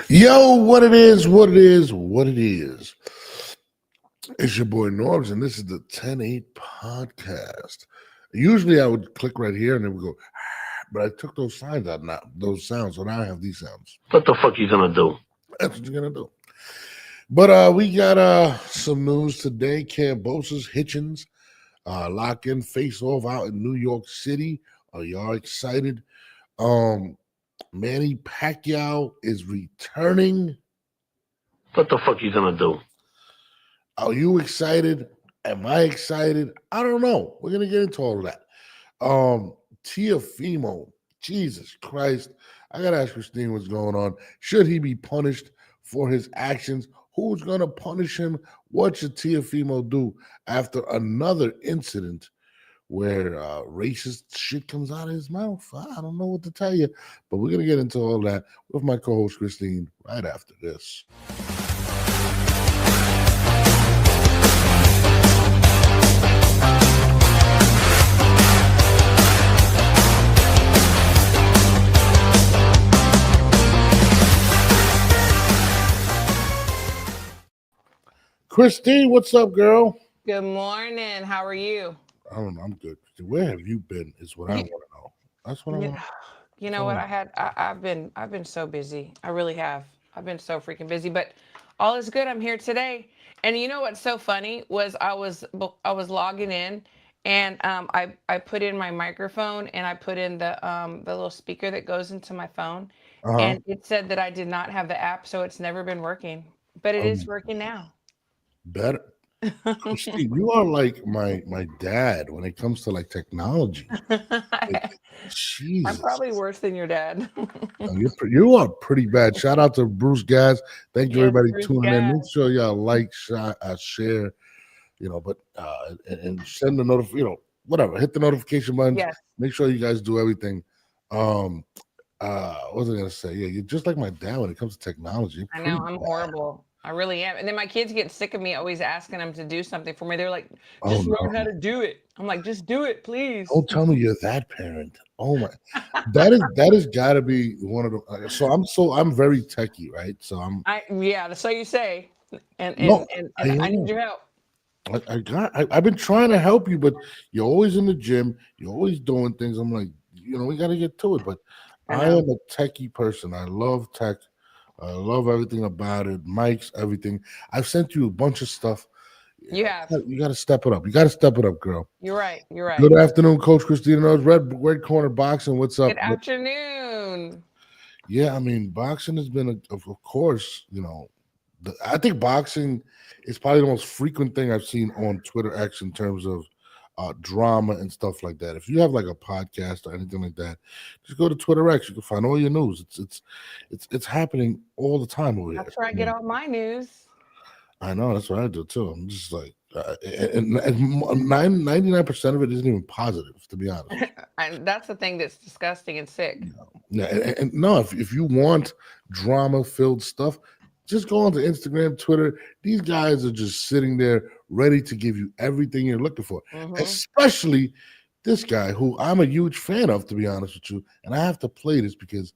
Yo, what it is, what it is, what it is. It's your boy Norbs, and this is the 10-8 podcast. Usually I would click right here and it would go, but I took those signs out now, those sounds, so now I have these sounds. What the fuck you gonna do? That's what you're gonna do. But we got some news today. Kambosas, Hitchins, lock in face off out in New York City. Are y'all excited? Manny Pacquiao is returning. What the fuck you gonna do? Are you excited? Am I excited? I don't know. We're gonna get into all of that. Tiafimo, Jesus Christ. I gotta ask Christine what's going on. Should he be punished for his actions? Who's gonna punish him? What should Tiafimo do after another incident where racist shit comes out of his mouth? I don't know what to tell you, but we're gonna get into all that with my co-host Christine right after this. Christine, what's up, girl? Good morning. How are you? I don't know. I'm good. Where have you been? Is what I want to know. That's what I want. You know what? I've been so busy. I really have. I've been so freaking busy. But all is good. I'm here today. And you know what's so funny was I was logging in, and I put in my microphone and I put in the little speaker that goes into my phone, and it said that I did not have the app, so it's never been working. But it is working now. Better. Christine, you are like my dad when it comes to like technology. Like, Jesus. I'm probably worse than your dad. You are pretty bad. Shout out to Bruce Gaz. Thank you, everybody Bruce tuning in. Gaz. Make sure y'all like, share, but and send the whatever. Hit the notification button. Yes. Make sure you guys do everything. What was I gonna say? Yeah, you're just like my dad when it comes to technology. I know, I'm horrible. I really am. And then my kids get sick of me always asking them to do something for me. They're like, just learn how to do it. I'm like, just do it, please. Don't tell me you're that parent. Oh my, that has got to be one of the. So I'm very techie, right? So so you say, and I need your help. I've been trying to help you, but you're always in the gym. You're always doing things. I'm like, we got to get to it. But I am a techie person. I love tech. I love everything about it. Mics, everything. I've sent you a bunch of stuff. You have. You got to step it up. You got to step it up, girl. You're right. You're right. Good afternoon, Coach Christina Knows. Red Corner Boxing. What's up? Good afternoon. Yeah, I mean, boxing has been, of course, I think boxing is probably the most frequent thing I've seen on Twitter X in terms of drama and stuff like that. If you have like a podcast or anything like that, just go to Twitter X. You can find all your news. It's happening all the time over here. That's where I get all my news. I know, that's what I do too. I'm just like, and 99% of it isn't even positive, to be honest. And that's the thing that's disgusting and sick. Yeah, and no, if you want drama-filled stuff, just go onto Instagram, Twitter. These guys are just sitting there ready to give you everything you're looking for, especially this guy who I'm a huge fan of, to be honest with you. And I have to play this because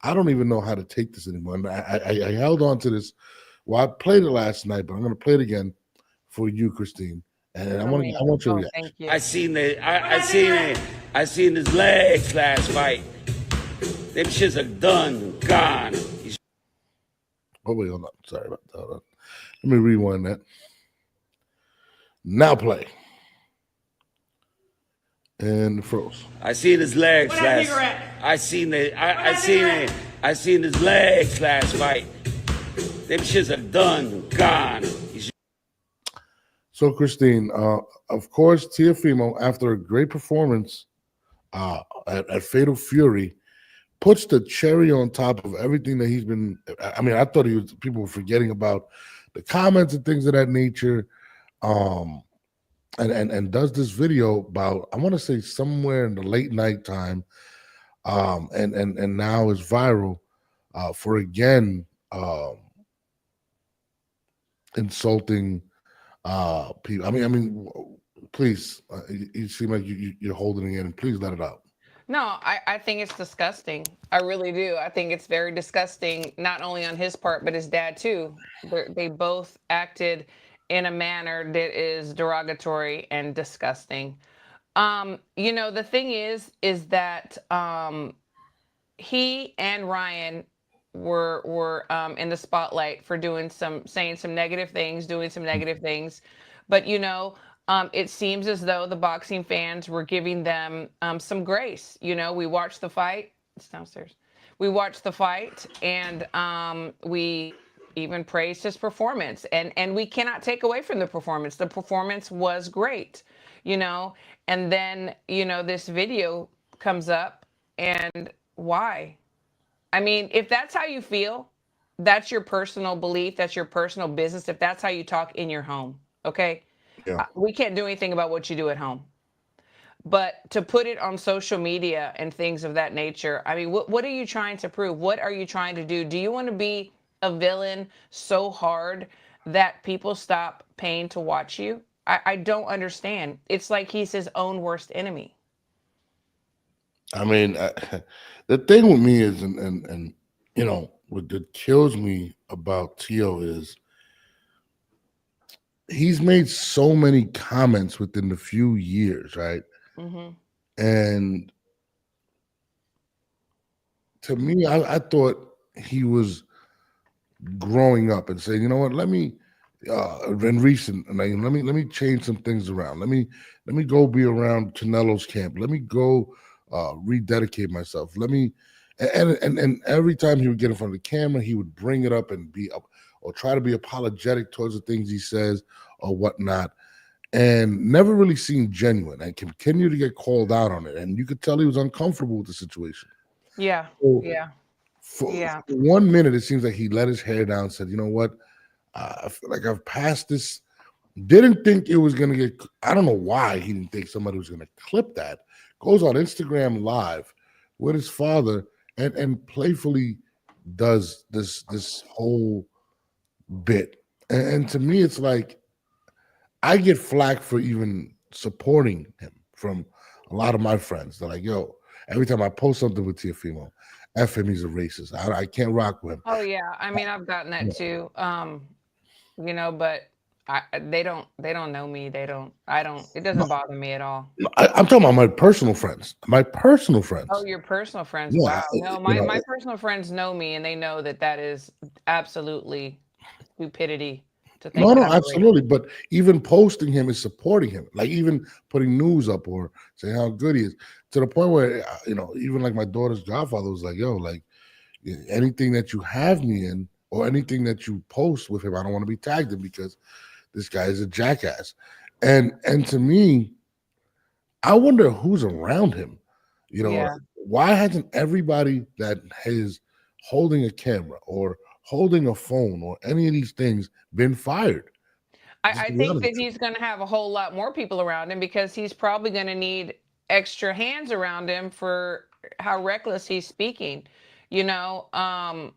I don't even know how to take this anymore. And I held on to this. Well, I played it last night, but I'm going to play it again for you, Christine. And I want your reaction. Thank you. I seen his legs last fight. Them shits are done, gone. Oh, wait, hold on. Sorry about that. Hold on. Let me rewind that. Now play. And froze. I seen his legs last. I seen his legs last fight. Them shits are done, gone. So, Christine, of course, Tiafimo, after a great performance at Fatal Fury, puts the cherry on top of everything that he's been. I mean, I thought people were forgetting about the comments and things of that nature. And does this video about, I want to say somewhere in the late night time, and now is viral for again insulting people. I mean, please, you seem like you're holding it in. Please let it out. No, I think it's disgusting. I really do. I think it's very disgusting, not only on his part, but his dad too. They both acted in a manner that is derogatory and disgusting. The thing is that he and Ryan were in the spotlight for saying some negative things, doing some negative things, but it seems as though the boxing fans were giving them some grace. We watched the fight. It's downstairs. We watched the fight, and we even praised his performance, and we cannot take away from the performance. The performance was great, you know. And then this video comes up, and why? I mean, if that's how you feel, that's your personal belief, that's your personal business. If that's how you talk in your home, okay? Yeah. We can't do anything about what you do at home. But to put it on social media and things of that nature, I mean, what are you trying to prove? What are you trying to do? Do you want to be a villain so hard that people stop paying to watch you? I don't understand. It's like he's his own worst enemy. I mean, the thing with me is, and what that kills me about Tio is he's made so many comments within the few years, right? Mm-hmm. And to me, I thought he was growing up and saying, you know what, let me let me change some things around. Let me go be around Canelo's camp. Let me go rededicate myself. Let me and every time he would get in front of the camera, he would bring it up and be up or try to be apologetic towards the things he says or whatnot. And never really seemed genuine and continued to get called out on it. And you could tell he was uncomfortable with the situation. Yeah. So Yeah. for Yeah. 1 minute, it seems like he let his hair down and said, you know what? I feel like I've passed this. Didn't think it was going to get, I don't know why he didn't think somebody was going to clip that. Goes on Instagram Live with his father and playfully does this whole bit. And to me, it's like, I get flack for even supporting him from a lot of my friends. They're like, yo, every time I post something with Tiafimo, F him, he's a racist. I can't rock with him. Oh yeah. I mean, I've gotten that too. But they don't know me. It doesn't bother me at all. I'm talking about my personal friends. My personal friends. Oh, your personal friends. Yeah, Wow. No, my personal friends know me, and they know that is absolutely stupidity to think no, that I'm a racist. absolutely. But even posting him is supporting him. Like even putting news up or saying how good he is, to the point where even like my daughter's godfather was like, "Yo, like anything that you have me in or anything that you post with him, I don't want to be tagged in because this guy is a jackass." And to me, I wonder who's around him. Yeah. Why hasn't everybody that is holding a camera or holding a phone or any of these things been fired? Just I to be think honest that with you. he's going to have a whole lot more people around him because he's probably going to need extra hands around him for how reckless he's speaking. I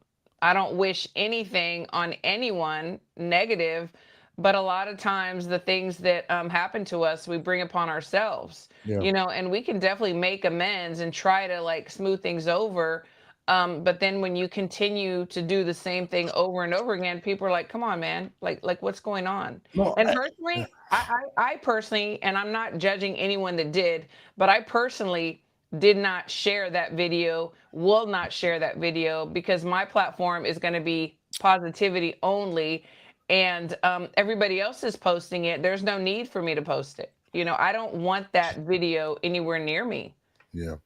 don't wish anything on anyone negative, but a lot of times the things that happen to us, we bring upon ourselves. Yeah. And we can definitely make amends and try to like smooth things over. But then when you continue to do the same thing over and over again, people are like, "Come on, man! Like what's going on?" No, And personally, I personally, and I'm not judging anyone that did, but I personally did not share that video, will not share that video because my platform is going to be positivity only, and everybody else is posting it. There's no need for me to post it. I don't want that video anywhere near me. yeah.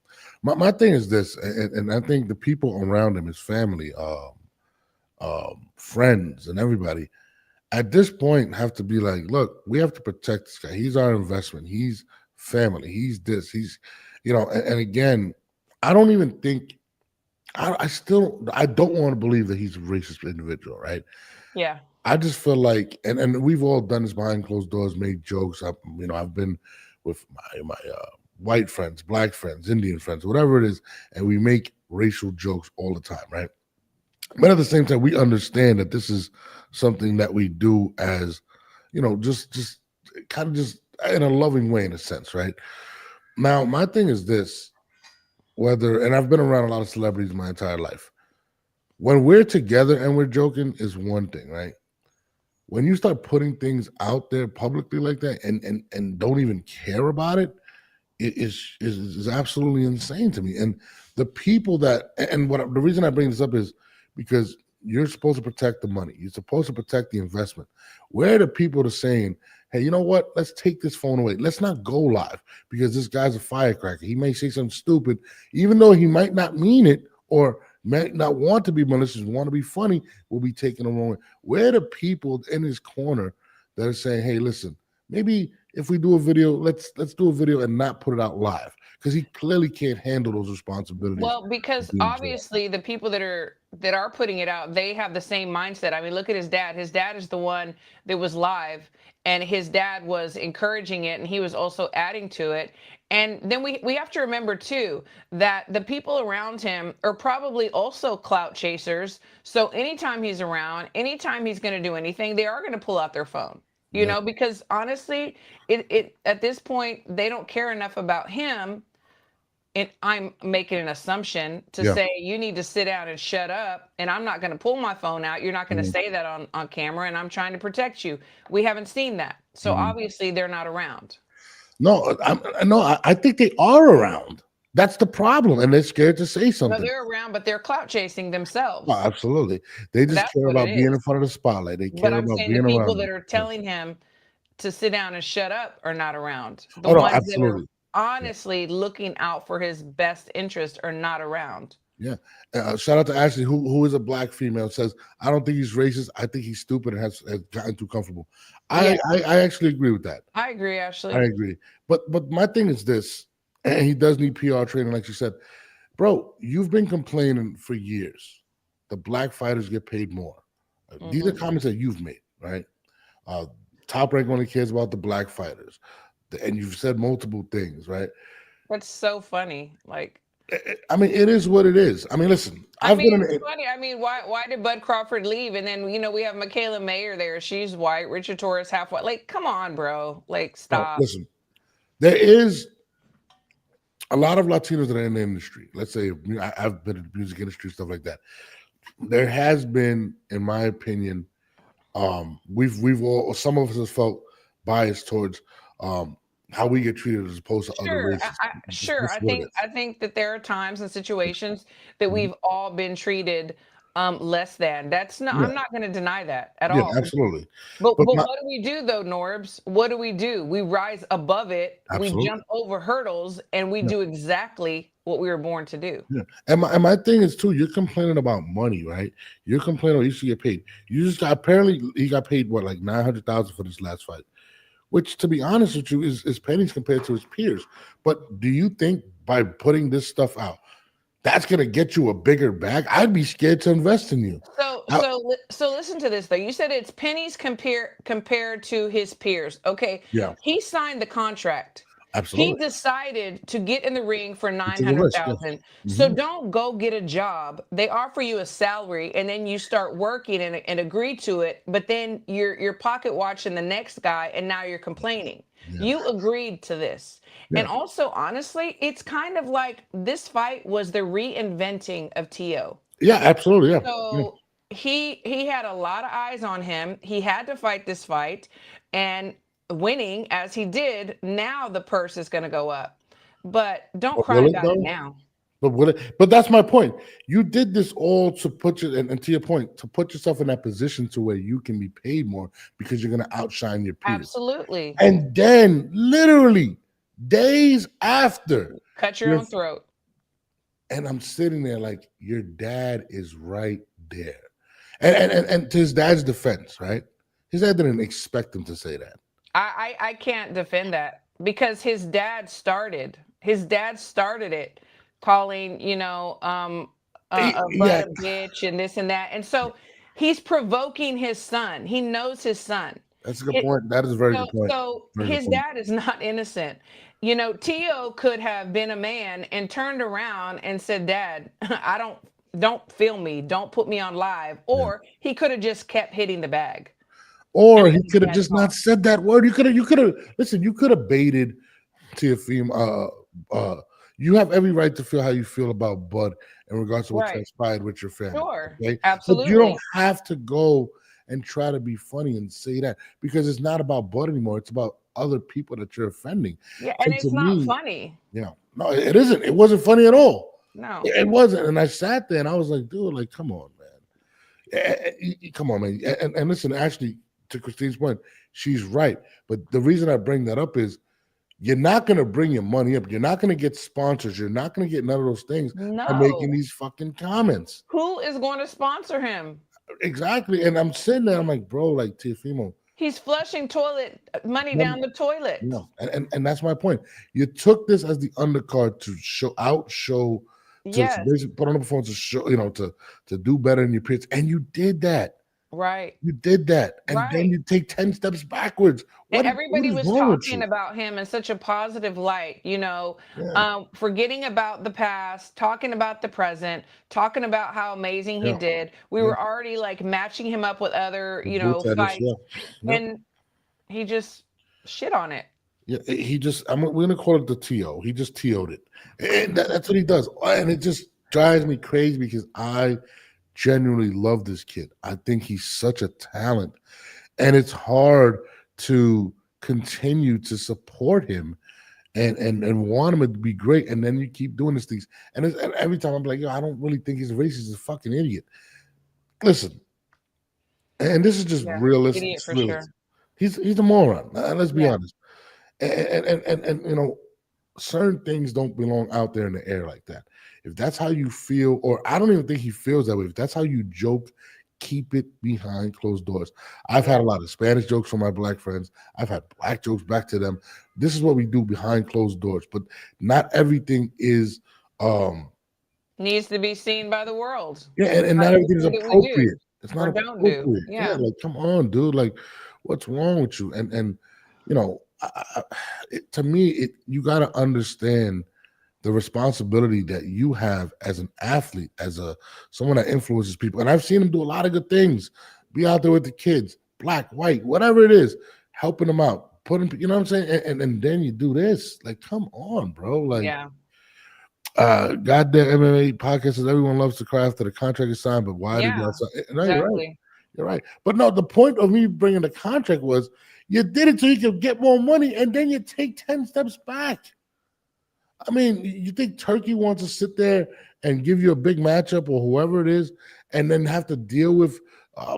My thing is this, and I think the people around him, his family, friends, and everybody, at this point have to be like, look, we have to protect this guy. He's our investment. He's family. He's this. He's, and again, I don't even think I don't want to believe that he's a racist individual, right? Yeah. I just feel like, and we've all done this behind closed doors, made jokes. I've been with my white friends, black friends, Indian friends, whatever it is, and we make racial jokes all the time, right? But at the same time, we understand that this is something that we do as, just kind of just in a loving way, in a sense, right? Now, my thing is this: and I've been around a lot of celebrities my entire life. When we're together and we're joking is one thing, right? When you start putting things out there publicly like that and don't even care about it, it is absolutely insane to me. And the people that and what the reason I bring this up is because you're supposed to protect the money. You're supposed to protect the investment. Where are the people that are saying, hey, you know what? Let's take this phone away. Let's not go live because this guy's a firecracker. He may say something stupid, even though he might not mean it or might not want to be malicious, want to be funny, will be taken the wrong way. Where are the people in his corner that are saying, hey, listen, maybe if we do a video, let's do a video and not put it out live because he clearly can't handle those responsibilities. Well, because obviously the people that are putting it out, they have the same mindset. I mean, look at his dad. His dad is the one that was live, and his dad was encouraging it, and he was also adding to it. And then we have to remember too that the people around him are probably also clout chasers. So anytime he's around, anytime he's going to do anything, they are going to pull out their phone. You know, because honestly, it at this point they don't care enough about him. And I'm making an assumption to say you need to sit down and shut up, and I'm not going to pull my phone out. You're not going to say that on camera, and I'm trying to protect you. We haven't seen that, so obviously they're not around. No, I think they are around. That's the problem, and they're scared to say something. No, they're around, but they're clout chasing themselves. Oh, absolutely, they just care about being in front of the spotlight. They care about being around. The people that are telling him to sit down and shut up are not around. The ones absolutely. That are honestly looking out for his best interest are not around. Yeah. Shout out to Ashley, who is a black female, says, I don't think he's racist. I think he's stupid and has gotten too comfortable. I actually agree with that. I agree, Ashley. I agree. But my thing is this, and he does need PR training, like you said. Bro, you've been complaining for years. The black fighters get paid more. These are comments that you've made, right? Top Rank only cares about the black fighters. And you've said multiple things, right? That's so funny. Like, I mean, it is what it is. I mean, listen, it's funny. I mean, why did Bud Crawford leave? And then, we have Michaela Mayer there. She's white. Richard Torres, half white. Like, come on, bro. Like, stop. No, listen, there is a lot of Latinos that are in the industry. Let's say I've been in the music industry, stuff like that. There has been, in my opinion, we've all, some of us have felt biased towards how we get treated as opposed to other races. I think that there are times and situations that we've all been treated less than. That's not. I'm not going to deny that at all. Absolutely. But what do we do though, Norbs? What do? We rise above it. Absolutely. We jump over hurdles, and we do exactly what we were born to do. Yeah. And my thing is too, you're complaining about money, right? You're complaining you should get paid. You just got, apparently he got paid what, like $900,000 for this last fight, which, to be honest with you, is pennies compared to his peers. But do you think by putting this stuff out, that's gonna get you a bigger bag? I'd be scared to invest in you. So listen to this though. You said it's pennies compared to his peers. Okay. Yeah. He signed the contract. Absolutely. He decided to get in the ring for $900,000. So don't go get a job. They offer you a salary, and then you start working and agree to it. But then you're pocket watching the next guy, and now you're complaining. Yeah. You agreed to this. Yeah. And also, honestly, it's kind of like this fight was the reinventing of T.O. Yeah, absolutely. Yeah. So he had a lot of eyes on him. He had to fight this fight, and winning as he did, now the purse is going to go up. But don't cry about it now. But that's my point. You did this all to put you, and to your point, to put yourself in that position to where you can be paid more because you're going to outshine your peers. Absolutely. And then, literally days after, cut your own throat. And I'm sitting there like, your dad is right there. And to his dad's defense, right? His dad didn't expect him to say that. I can't defend that because his dad started it, calling, a bitch and this and that. And so he's provoking his son. He knows his son. That's a good point. That is a very good point. So his dad is not innocent. T.O. could have been a man and turned around and said, Dad, don't film me. Don't put me on live. Or he could have just kept hitting the bag. Or he could have just not said that word. You could have baited Teofimo. you have every right to feel how you feel about Bud in regards to what Right. transpired with your family. Sure. Okay, but Absolutely. you don't have to go and try to be funny and say that, because it's not about Bud anymore. It's about other people that you're offending. Yeah, and And to it's not me, funny. no, it isn't. It wasn't funny at all. No. It wasn't. And I sat there and I was like, dude, like, come on, man. Come on, man. And listen, actually, to Christine's point, she's right. But the reason I bring that up is you're not going to bring your money up. You're not going to get sponsors. You're not going to get none of those things by making No. these fucking comments. Who is going to sponsor him? Exactly. And I'm sitting there, I'm like, bro, like, Tiafimo, He's flushing toilet money down the toilet. no. And that's my point. You took this as the undercard to show to Yes. basically put on the performance to show, to do better in your pitch. And you did that. Right. You did that. And then Right. you take 10 steps backwards. And What everybody is was wrong with talking you? about him in such a positive light, Yeah. forgetting about the past, talking about the present, talking about how amazing he Yeah. did. We Yeah. were already like matching him up with other, Bullheaders, fights, yeah. Yep. and he just shit on it. Yeah, we're gonna call it the TO. He just TO'd it. And that's what he does. And it just drives me crazy because I genuinely love this kid. I think he's such a talent. And it's hard to continue to support him and want him to be great. And then you keep doing these things. And every time I'm like, yo, I don't really think he's a racist. He's a fucking idiot. Listen, and this is just Yeah, realistic. idiot for sure. He's a moron. Let's be Yeah. honest. And certain things don't belong out there in the air like that. If that's how you feel, or I don't even think he feels that way. If that's how you joke, keep it behind closed doors. I've had a lot of Spanish jokes from my black friends. I've had black jokes back to them. This is what we do behind closed doors. But not everything is Needs to be seen by the world. yeah, and not everything is appropriate. It's not or don't do. appropriate. Yeah. Like come on, dude. Like, what's wrong with you? And to me, you got to understand the responsibility that you have as an athlete, as someone that influences people. And I've seen him do a lot of good things. Be out there with the kids, black, white, whatever it is, helping them out, putting, you know what I'm saying? And then you do this. Like, come on, bro. Like, Yeah. goddamn MMA podcast says everyone loves the craft that a contract is signed, but why did Yeah. y'all sign? No, Exactly. You're right. But no, the point of me bringing the contract was you did it so you could get more money, and then you take 10 steps back. I mean, you think Turkey wants to sit there and give you a big matchup or whoever it is, and then have to deal with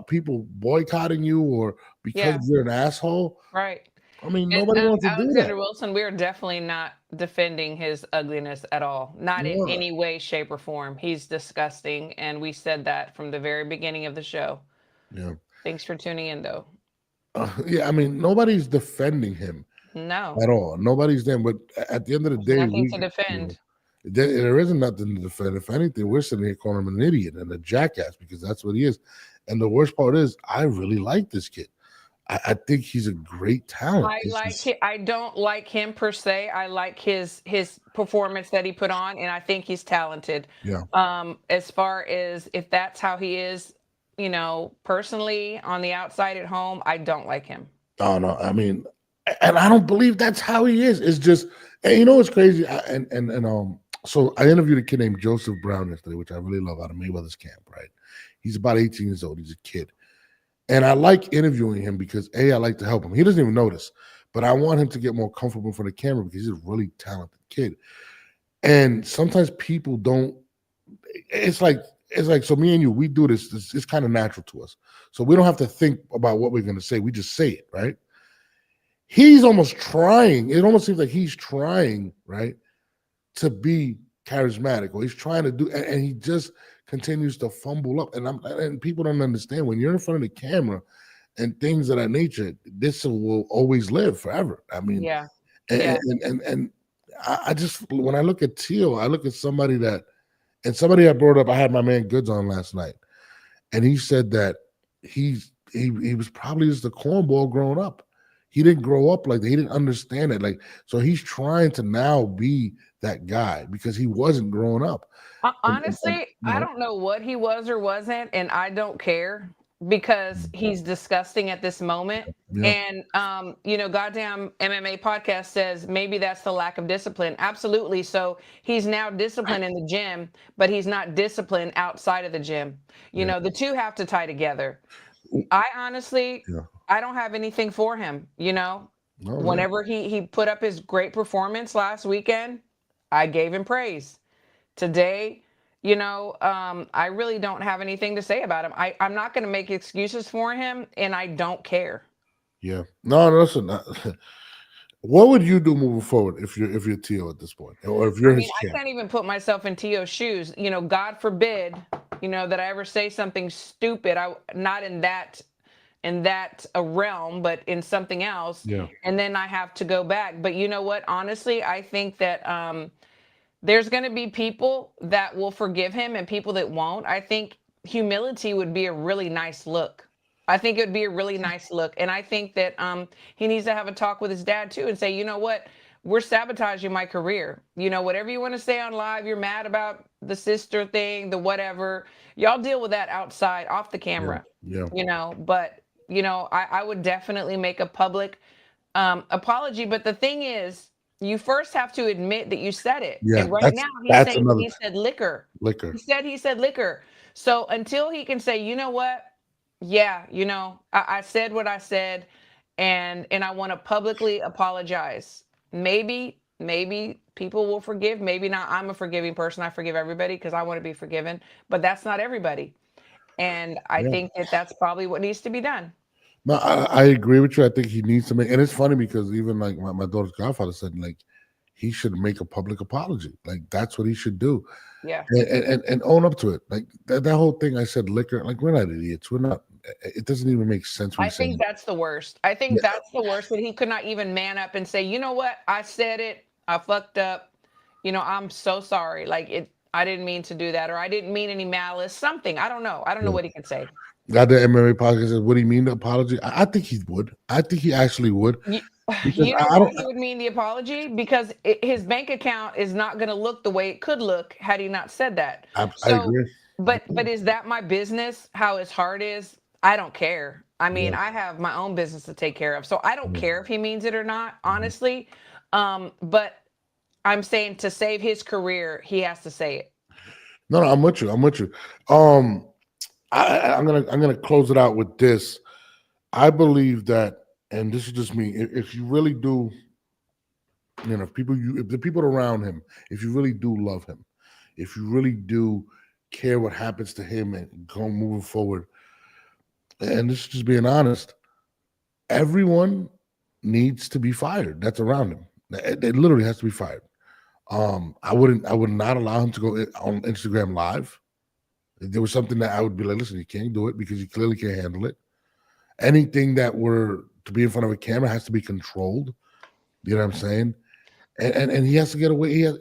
people boycotting you or because Yeah. you're an asshole? Right. I mean, And, nobody wants to do Alexander that. Wilson, we are definitely not defending his ugliness at all. Not in Yeah. any way, shape, or form. He's disgusting. And we said that from the very beginning of the show. Yeah. Thanks for tuning in, though. Yeah, I mean, nobody's defending him No, at all. Nobody's there. But at the end of the there's day, nothing to defend. there isn't nothing to defend. If anything, we're sitting here calling him an idiot and a jackass because that's what he is. And the worst part is, I really like this kid. I think he's a great talent. I don't like him per se. I like his performance that he put on, and I think he's talented. Yeah. As far as if that's how he is, personally on the outside at home, I don't like him. Oh no, I mean, and I don't believe that's how he is. It's just, and you know what's crazy? So I interviewed a kid named Joseph Brown yesterday, which I really love, out of Mayweather's camp. Right? He's about 18 years old. He's a kid. And I like interviewing him because I like to help him. He doesn't even notice, but I want him to get more comfortable in front of the camera because he's a really talented kid. And sometimes people don't. It's like so. Me and you, we do this. It's kind of natural to us, so we don't have to think about what we're going to say. We just say it, right? He's almost trying. It almost seems like he's trying, right, to be charismatic, or he's trying to do, and he just continues to fumble up, and people don't understand when you're in front of the camera and things of that nature. This will always live forever. I mean, Yeah. and I just, when I look at Teal, I look at somebody that, and somebody I brought up. I had my man Goods on last night, and he said that he was probably just a cornball growing up. He didn't grow up like that. He didn't understand it. Like, so he's trying to now be that guy because he wasn't growing up. Honestly, I don't know what he was or wasn't, and I don't care. because he's disgusting at this moment. Yeah. And goddamn MMA podcast says maybe that's the lack of discipline. Absolutely. So he's now disciplined in the gym, but he's not disciplined outside of the gym. The two have to tie together. I honestly, I don't have anything for him. Whenever he put up his great performance last weekend, I gave him praise. Today, I really don't have anything to say about him. I'm not going to make excuses for him, and I don't care. Yeah. No, listen. What would you do moving forward if you're Tio at this point, or if you're his I champ? can't even put myself in Tio's shoes. God forbid, that I ever say something stupid. Not in that realm, but in something else. Yeah. And then I have to go back. But you know what? Honestly, I think that there's going to be people that will forgive him and people that won't. I think humility would be a really nice look. I think it would be a really nice look. And I think that he needs to have a talk with his dad too and say, you know what? We're sabotaging my career. Whatever you want to say on live, you're mad about the sister thing, the whatever. Y'all deal with that outside, off the camera. Yeah. But I would definitely make a public apology. But the thing is, you first have to admit that you said it. Yeah, and right now he said liquor. Liquor. He said liquor. So until he can say, you know what? Yeah, I said what I said, and I want to publicly apologize. Maybe people will forgive, maybe not. I'm a forgiving person. I forgive everybody because I want to be forgiven, but that's not everybody. And I think that that's probably what needs to be done. No, I agree with you. I think he needs to make, and it's funny because even like my daughter's godfather said, like, he should make a public apology. Like, that's what he should do. Yeah. And own up to it. Like that whole thing I said, liquor, like, we're not idiots. We're not, it doesn't even make sense. I think that's the worst. I think that's the worst, that he could not even man up and say, you know what? I said it. I fucked up. I'm so sorry. Like, I didn't mean to do that, or I didn't mean any malice, something. I don't know. I don't know what he can say. Got the MMA podcast says, would he mean the apology? I think he would. I think he actually would. You know what he would mean the apology? Because his bank account is not going to look the way it could look had he not said that. I agree. But is that my business? How his heart is? I don't care. I mean, I have my own business to take care of, so I don't care if he means it or not, honestly. But I'm saying, to save his career, he has to say it. No, I'm with you. I'm gonna close it out with this. I believe that, and this is just me, if you really do, if the people around him, if you really do love him, if you really do care what happens to him and go moving forward, and this is just being honest, everyone needs to be fired that's around him. It literally has to be fired. I would not allow him to go on Instagram Live. If there was something that I would be like, listen, you can't do it because you clearly can't handle it. Anything that were to be in front of a camera has to be controlled. You know what I'm saying? And he has to get away.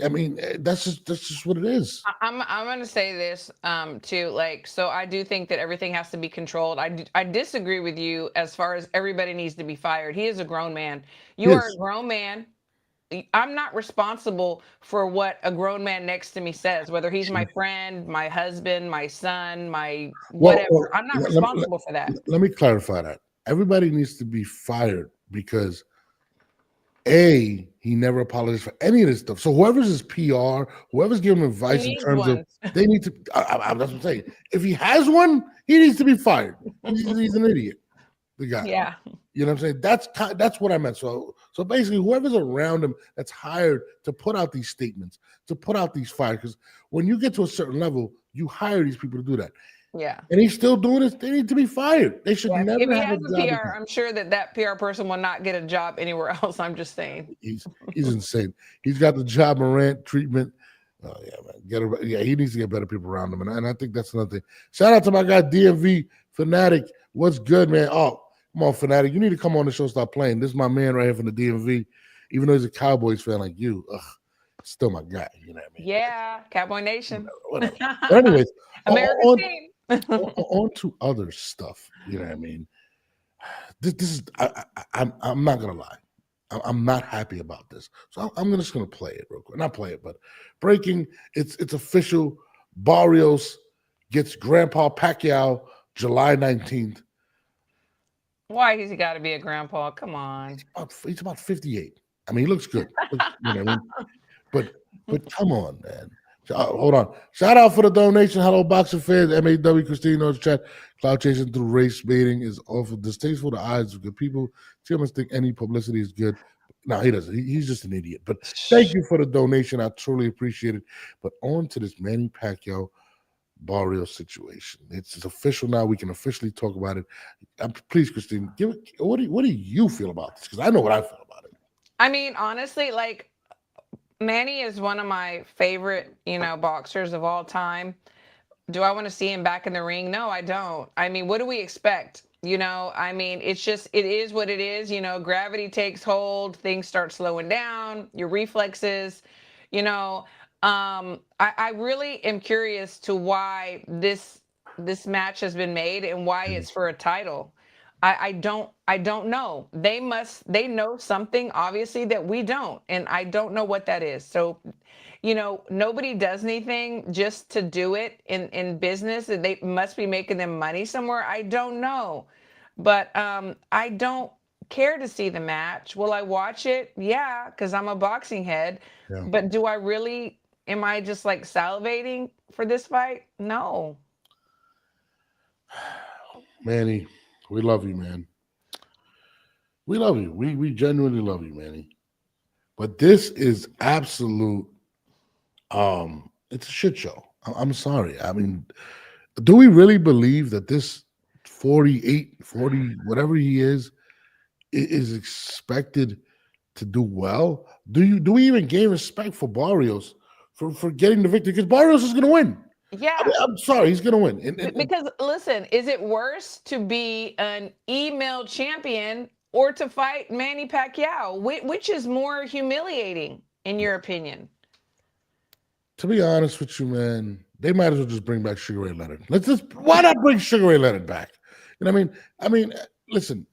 That's just what it is. I'm going to say this too. Like, so I do think that everything has to be controlled. I disagree with you as far as everybody needs to be fired. He is a grown man. You are a grown man. I'm not responsible for what a grown man next to me says, whether he's my friend, my husband, my son, my whatever. Well, I'm not responsible for that. Let me clarify that. Everybody needs to be fired because he never apologized for any of this stuff. So whoever's his PR, whoever's giving him advice in terms of, they need to, that's what I'm saying. If he has one, he needs to be fired. He's an idiot. The guy. Yeah. You know what I'm saying? That's what I meant. So basically, whoever's around him that's hired to put out these statements, to put out these fires, because when you get to a certain level, you hire these people to do that. Yeah. And he's still doing this. They need to be fired. They should never if he have has a job. PR, I'm sure that PR person will not get a job anywhere else. I'm just saying. He's insane. He's got the job Morant treatment. Oh yeah, man. He needs to get better people around him, and I think that's another thing. Shout out to my guy DMV Fanatic. What's good, man? Oh. Come on, Fanatic. You need to come on the show, stop playing. This is my man right here from the DMV. Even though he's a Cowboys fan like you, still my guy. You know what I mean? Yeah, Cowboy Nation. Whatever. But anyways, American team. on to other stuff. You know what I mean? This is. I'm not gonna lie. I'm not happy about this. So I'm just gonna play it real quick. Not play it, but breaking. It's official. Barrios gets Grandpa Pacquiao July 19th. Why has he got to be a grandpa? Come on. He's about 58. I mean, he looks good. You know what I mean? But come on, man. Hold on. Shout out for the donation. Hello, boxing fans. MAW Christine knows chat. Cloud chasing through race baiting is awful distasteful to eyes of good people. She must think any publicity is good. No, he doesn't. He's just an idiot. But thank you for the donation. I truly appreciate it. But on to this Manny Pacquiao Barrios situation. It's official now. We can officially talk about it. Please, Christine, what do you feel about this? Because I know what I feel about it. I mean, honestly, like Manny is one of my favorite, boxers of all time. Do I want to see him back in the ring? No, I don't. I mean, what do we expect? I mean, it is what it is. Gravity takes hold, things start slowing down, your reflexes, I really am curious to why this match has been made and why it's for a title. I don't know. They know something obviously that we don't, and I don't know what that is. So, nobody does anything just to do it in business, and they must be making them money somewhere. I don't know, but I don't care to see the match. Will I watch it? Yeah, because I'm a boxing head. Yeah. But do I really? Am I just like salivating for this fight? No. Manny, we love you, man. We love you. We genuinely love you, Manny. But this is absolute. It's a shit show. I'm sorry. I mean, do we really believe that this 48, 40, whatever he is expected to do well? Do we even gain respect for Barrios for getting the victory? Because Barrios is going to win. Yeah. I'm sorry, he's going to win. Because listen, is it worse to be an email champion or to fight Manny Pacquiao? Which is more humiliating, in your opinion? To be honest with you, man, they might as well just bring back Sugar Ray Leonard. Why not bring Sugar Ray Leonard back? You know what I mean? I mean, listen,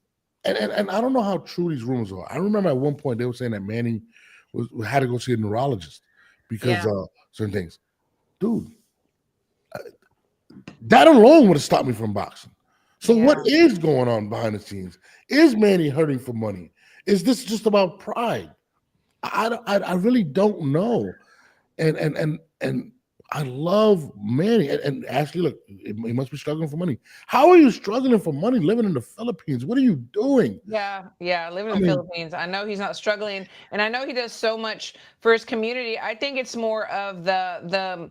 and I don't know how true these rumors are. I remember at one point they were saying that Manny had to go see a neurologist because certain things. Dude, that alone would have stopped me from boxing. So what is going on behind the scenes? Is Manny hurting for money? Is this just about pride? I really don't know. And I love Manny. And Ashley, look, he must be struggling for money. How are you struggling for money living in the Philippines? What are you doing? Yeah, living in the Philippines. I know he's not struggling, and I know he does so much for his community. I think it's more of the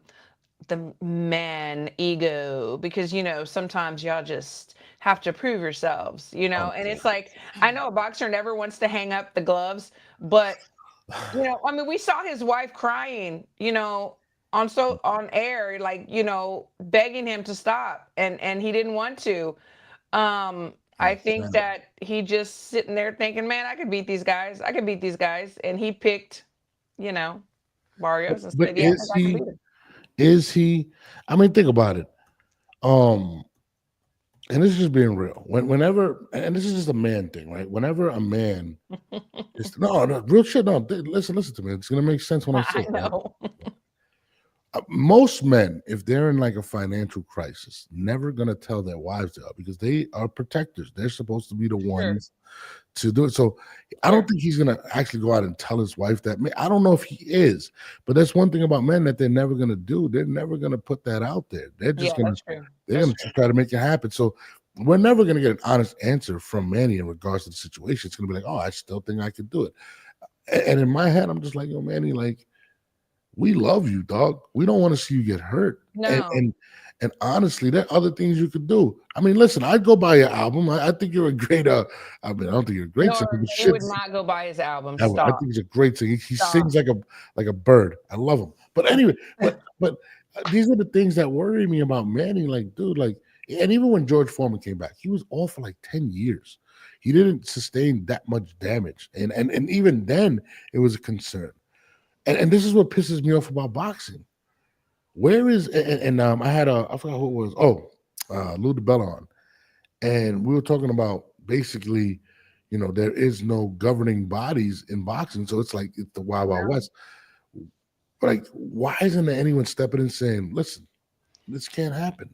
man ego, because sometimes y'all just have to prove yourselves, and it's like, I know a boxer never wants to hang up the gloves, but I mean, we saw his wife crying, on air, like, begging him to stop, and he didn't want to. I think that he just sitting there thinking, man, I could beat these guys. And he picked, Barrios and said, yeah, I can beat him. Is he? I mean, think about it. And this is just being real. Whenever, and this is just a man thing, right? Whenever a man no, real shit. No, listen to me. It's gonna make sense when I say it. I know. Right? Most men, if they're in like a financial crisis, never gonna tell their wives they are, because they are protectors. They're supposed to be the ones to do it. So I don't think he's gonna actually go out and tell his wife that. I don't know if he is, but that's one thing about men that they're never gonna do. They're never gonna put that out there. They're just gonna try to make it happen. So we're never gonna get an honest answer from Manny in regards to the situation. It's gonna be like, oh, I still think I could do it. And in my head, I'm just like, yo, Manny, like, we love you, dog. We don't want to see you get hurt. No. And honestly, there are other things you could do. I mean, listen, I'd go buy your album. I think you're a great. I mean, I don't think you're a great singer. He would not go buy his album. I think he's a great singer. He sings like a bird. I love him. But anyway, but these are the things that worry me about Manny. Like, dude, like, and even when George Foreman came back, he was off for like 10 years. He didn't sustain that much damage, and even then, it was a concern. And this is what pisses me off about boxing. Where is I had I forgot who it was. Oh, Lou DiBella on, and we were talking about basically, there is no governing bodies in boxing, so it's like it's the Wild Wild West. But like, why isn't there anyone stepping in saying, "Listen, this can't happen"?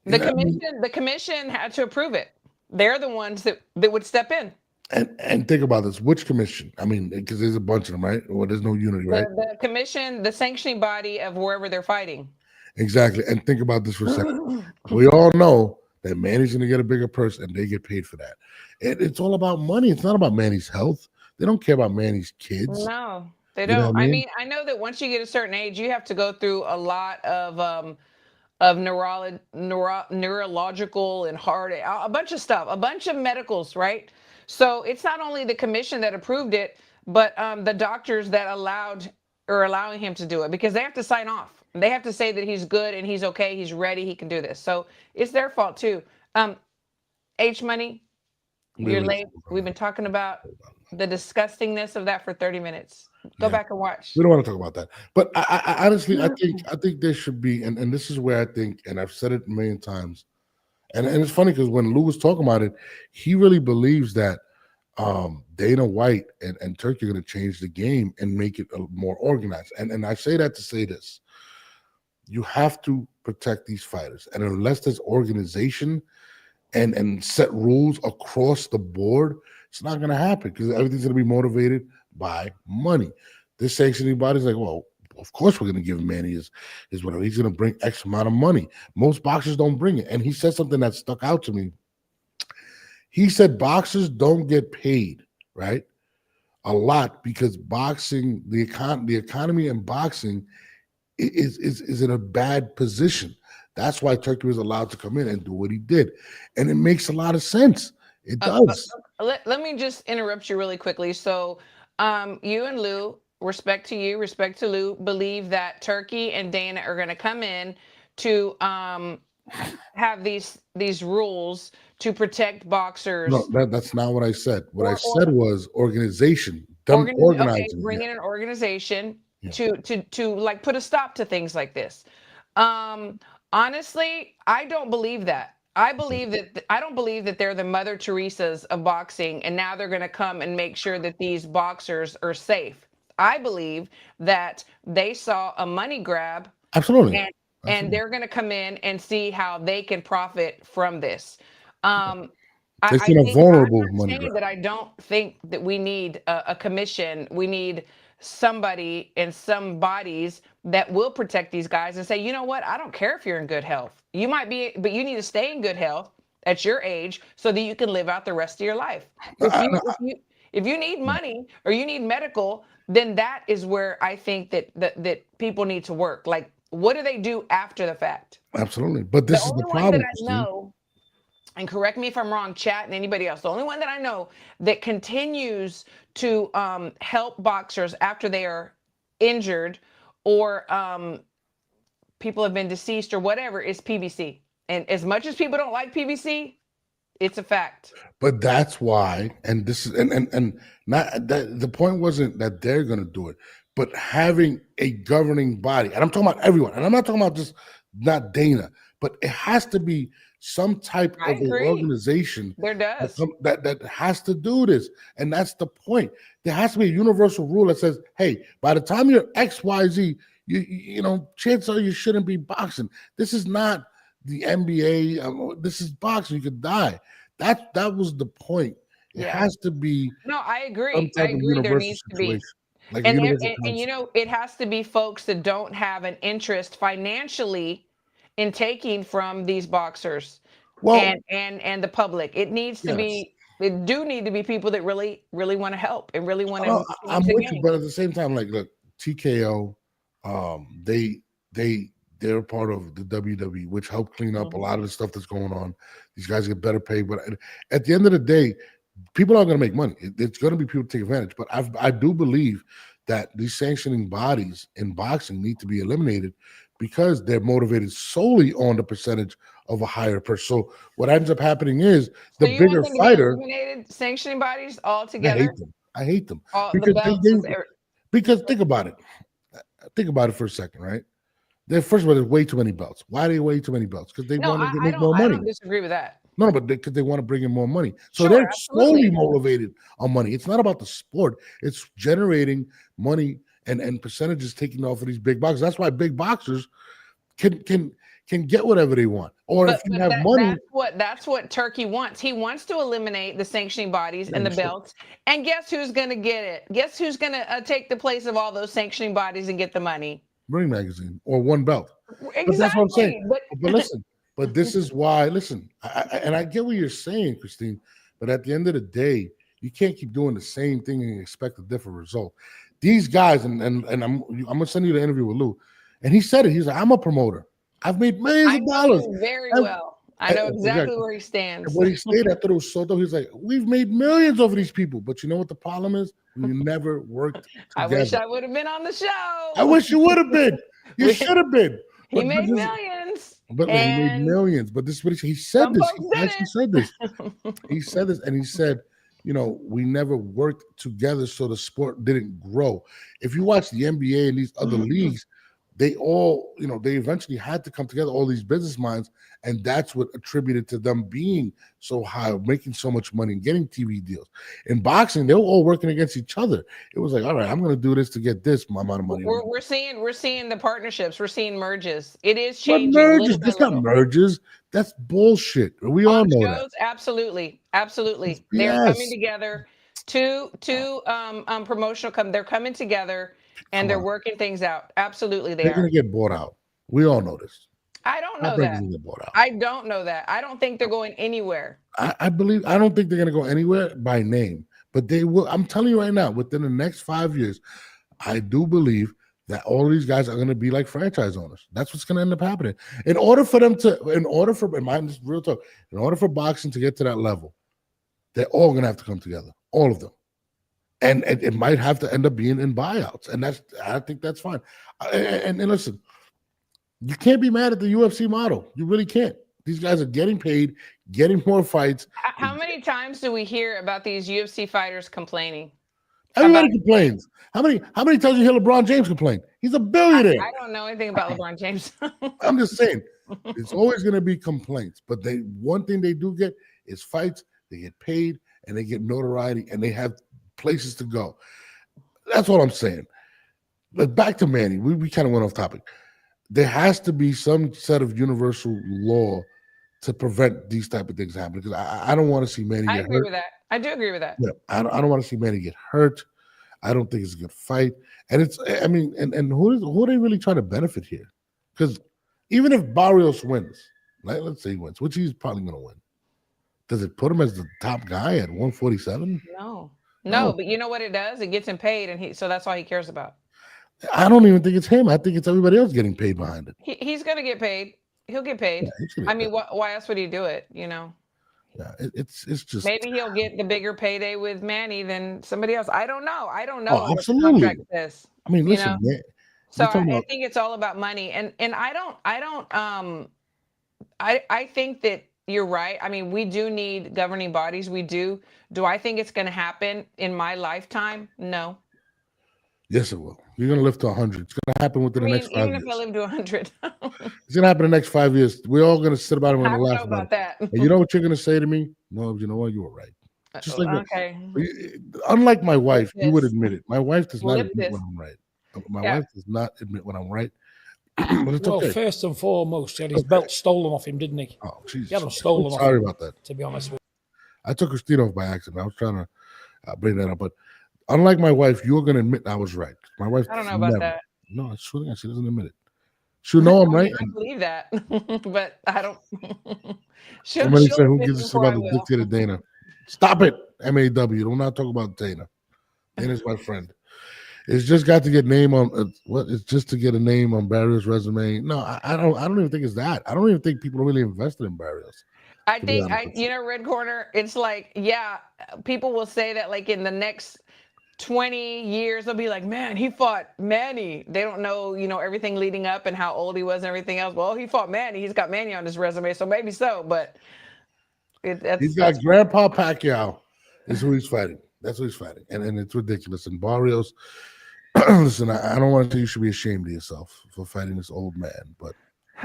The commission had to approve it. They're the ones that would step in. And think about this. Which commission? I mean, because there's a bunch of them, right? Well, there's no unity, right? The commission, the sanctioning body of wherever they're fighting. Exactly. And think about this for a second. We all know that Manny's going to get a bigger purse, and they get paid for that. It's all about money. It's not about Manny's health. They don't care about Manny's kids. No, they don't. You know what I mean? I know that once you get a certain age, you have to go through a lot of neurological and heart, a bunch of stuff, a bunch of medicals, right? So it's not only the commission that approved it, but the doctors that allowing him to do it, because they have to sign off. They have to say that he's good and he's okay, he's ready, he can do this. So it's their fault too. H Money, you're late. We've been talking about the disgustingness of that for 30 minutes. Go back and watch. We don't want to talk about that. But I honestly, I think there should be, and this is where I think, and I've said it a million times, and it's funny because when Lou was talking about it, he really believes that Dana White and Turkey are going to change the game and make it more organized. And I say that to say this. You have to protect these fighters. And unless there's organization and set rules across the board, it's not going to happen because everything's going to be motivated by money. This sanctioning body's like, well, of course we're going to give Manny his whatever. He's going to bring X amount of money. Most boxers don't bring it. And he said something that stuck out to me. He said boxers don't get paid, right, a lot because boxing, the economy in boxing is in a bad position. That's why Turkey was allowed to come in and do what he did. And it makes a lot of sense. It does. Let me just interrupt you really quickly. So you and Lou, respect to Lou, believe that Turkey and Dana are going to come in to have these rules to protect boxers. No, that's not what I said. What I said was organization. Organizing. Okay, bring in an organization to like put a stop to things like this. Honestly, I don't believe that. I don't believe that they're the Mother Teresas of boxing, and now they're going to come and make sure that these boxers are safe. I believe that they saw a money grab. Absolutely. And they're going to come in and see how they can profit from this. It's a vulnerable money grab. That I don't think that we need a commission. We need somebody and some bodies that will protect these guys and say, you know what? I don't care if you're in good health. You might be, but you need to stay in good health at your age so that you can live out the rest of your life. If you need money or you need medical, then that is where I think that people need to work. Like, what do they do after the fact? Absolutely. But this is the problem. That I know, and correct me if I'm wrong, chat and anybody else, the only one that I know that continues to help boxers after they are injured or people have been deceased or whatever is PBC. And as much as people don't like PBC, it's a fact. But that's why, and this is and not that the point wasn't that they're going to do it, but having a governing body, and I'm talking about everyone, and I'm not talking about just not Dana, but it has to be some type of an organization that has to do this. And that's the point. There has to be a universal rule that says, hey, by the time you're XYZ, you know, chances are you shouldn't be boxing. This is not the NBA. This is boxing. You could die. That was the point. It has to be. No, I agree. I agree. There needs to be. Like and you know, it has to be folks that don't have an interest financially in taking from these boxers and the public. It needs to be. It do need to be people that really want to help and really want to. I'm with you, but at the same time, like, look, TKO, they're part of the WWE, which helped clean up a lot of the stuff that's going on. These guys get better paid, but at the end of the day, people aren't going to make money. It's going to be people to take advantage. But I do believe that these sanctioning bodies in boxing need to be eliminated because they're motivated solely on the percentage of a higher person. So what ends up happening is the bigger fighter. Sanctioning bodies altogether. I hate them. Because think about it. Think about it for a second, right? First of all, there's way too many belts. Why are they way too many belts? Because they want to make more money. I don't disagree with that. No, but because they want to bring in more money. So they're solely motivated on money. It's not about the sport. It's generating money and percentages taking off of these big boxers. That's why big boxers can can get whatever they want. Or if you have money, that's what Turkey wants. He wants to eliminate the sanctioning bodies and the belts. And guess who's going to get it? Guess who's going to take the place of all those sanctioning bodies and get the money? Ring Magazine or one belt. Exactly. But that's what I'm saying. But listen, but this is why. Listen, and I get what you're saying, Christine. But at the end of the day, you can't keep doing the same thing and expect a different result. These guys, and I'm gonna send you the interview with Lou, and he said it. He's like, I'm a promoter. I've made millions of dollars. Very well. I know exactly where he stands. And when he stayed, I thought it was so dope. He's like, we've made millions over these people, but you know what the problem is? We never worked together. I wish I would have been on the show. I wish you would have been. You should have been. He made millions. But he made millions. But this is what he said. This. He actually said this. He said this, and he said, you know, we never worked together, so the sport didn't grow. If you watch the NBA and these other leagues, they all, you know, they eventually had to come together, all these business minds, and that's what attributed to them being so high, making so much money, and getting TV deals. In boxing, they were all working against each other. It was like, all right, I'm going to do this to get this amount of money. We're seeing the partnerships. We're seeing merges. It is But changing. merges, that's not merges. That's bullshit. We all know that. Absolutely. They're coming together. Two promotional they're coming together. And they're working things out. Absolutely, they're going to get bought out. We all know this. I don't know that. I don't know that. I don't think they're going anywhere. I don't think they're going to go anywhere by name, but they will. I'm telling you right now, within the next 5 years, I do believe that all of these guys are going to be like franchise owners. That's what's going to end up happening. In order for boxing to get to that level, they're all going to have to come together. All of them. And it might have to end up being in buyouts, and I think that's fine. And listen, you can't be mad at the UFC model. You really can't. These guys are getting paid, getting more fights. How many times do we hear about these UFC fighters complaining? Everybody complains. How many times you hear LeBron James complain? He's a billionaire. I don't know anything about LeBron James. I'm just saying, it's always going to be complaints. But one thing they do get is fights. They get paid, and they get notoriety, and they have places to go. That's what I'm saying. But back to Manny, we kind of went off topic. There has to be some set of universal law to prevent these type of things happening, because I don't want to see Manny get hurt. I agree with that. I do agree with that. Yeah, I don't want to see Manny get hurt. I don't think it's a good fight. And who are they really trying to benefit here? Because even if Barrios wins, right, let's say he wins, which he's probably going to win, does it put him as the top guy at 147? No, but you know what it does? It gets him paid, and so that's all he cares about. I don't even think it's him. I think it's everybody else getting paid behind it. He's going to get paid. He'll get paid. Yeah, I mean, why else would he do it? You know. Yeah, it's just maybe he'll get the bigger payday with Manny than somebody else. I don't know. Oh, absolutely. I mean, listen, you know? So I think it's all about money, and I think that you're right. I mean, we do need governing bodies. We do. Do I think it's going to happen in my lifetime? No. Yes, it will. You're going to live to 100. It's going to happen within the next 5 years. Even if I live to 100. It's going to happen in the next 5 years. We're all going to sit about it and laugh about that. And you know what you're going to say to me? No, you know what? You were right. Just like okay. Unlike my wife, you would admit it. My wife does not admit when I'm right. My wife does not admit when I'm right. But it's okay. First and foremost, he had his belt stolen off him, didn't he? Oh, Jesus. He had them stolen off him. Sorry about that. To be honest with you. I took Christina off by accident. I was trying to bring that up. But unlike my wife, you're going to admit I was right. My wife, I don't know about that. No, it's true. She doesn't admit it. She'll know I'm right. I believe that, but I don't. Somebody said, who gives a shit about the dictator Dana? Stop it, MAW. Do not talk about Dana. Dana's my friend. It's just got to get name on what? It's just to get a name on Barrios' resume. No, I don't even think it's that. I don't even think people are really invested in Barrios. I think Red Corner. It's like, yeah, people will say that like in the next 20 years they'll be like, man, he fought Manny. They don't know, everything leading up and how old he was and everything else. Well, he fought Manny. He's got Manny on his resume, so maybe so. But he's got Grandpa Pacquiao. Is who he's fighting. That's who he's fighting, and it's ridiculous. And Barrios, listen, I don't want to say you should be ashamed of yourself for fighting this old man, but.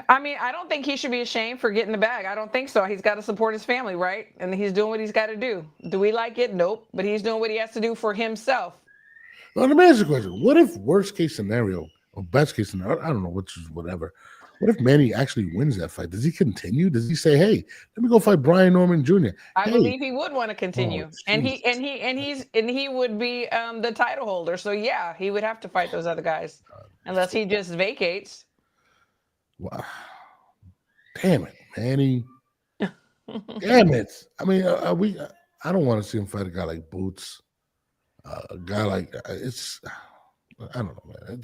I mean, I don't think he should be ashamed for getting the bag. I don't think so. He's got to support his family, right? And he's doing what he's got to do. Do we like it? Nope. But he's doing what he has to do for himself. Well, let me ask you a question. What if worst case scenario or best case scenario, I don't know, which is whatever. What if Manny actually wins that fight? Does he continue? Does he say, "Hey, let me go fight Brian Norman Jr."? I Hey, believe he would want to oh, continue, and Jesus. he would be the title holder. So yeah, he would have to fight those other guys unless he just vacates. Wow. Damn it, Manny. Damn it. I mean, I don't want to see him fight a guy like Boots. A guy like it's. I don't know, man.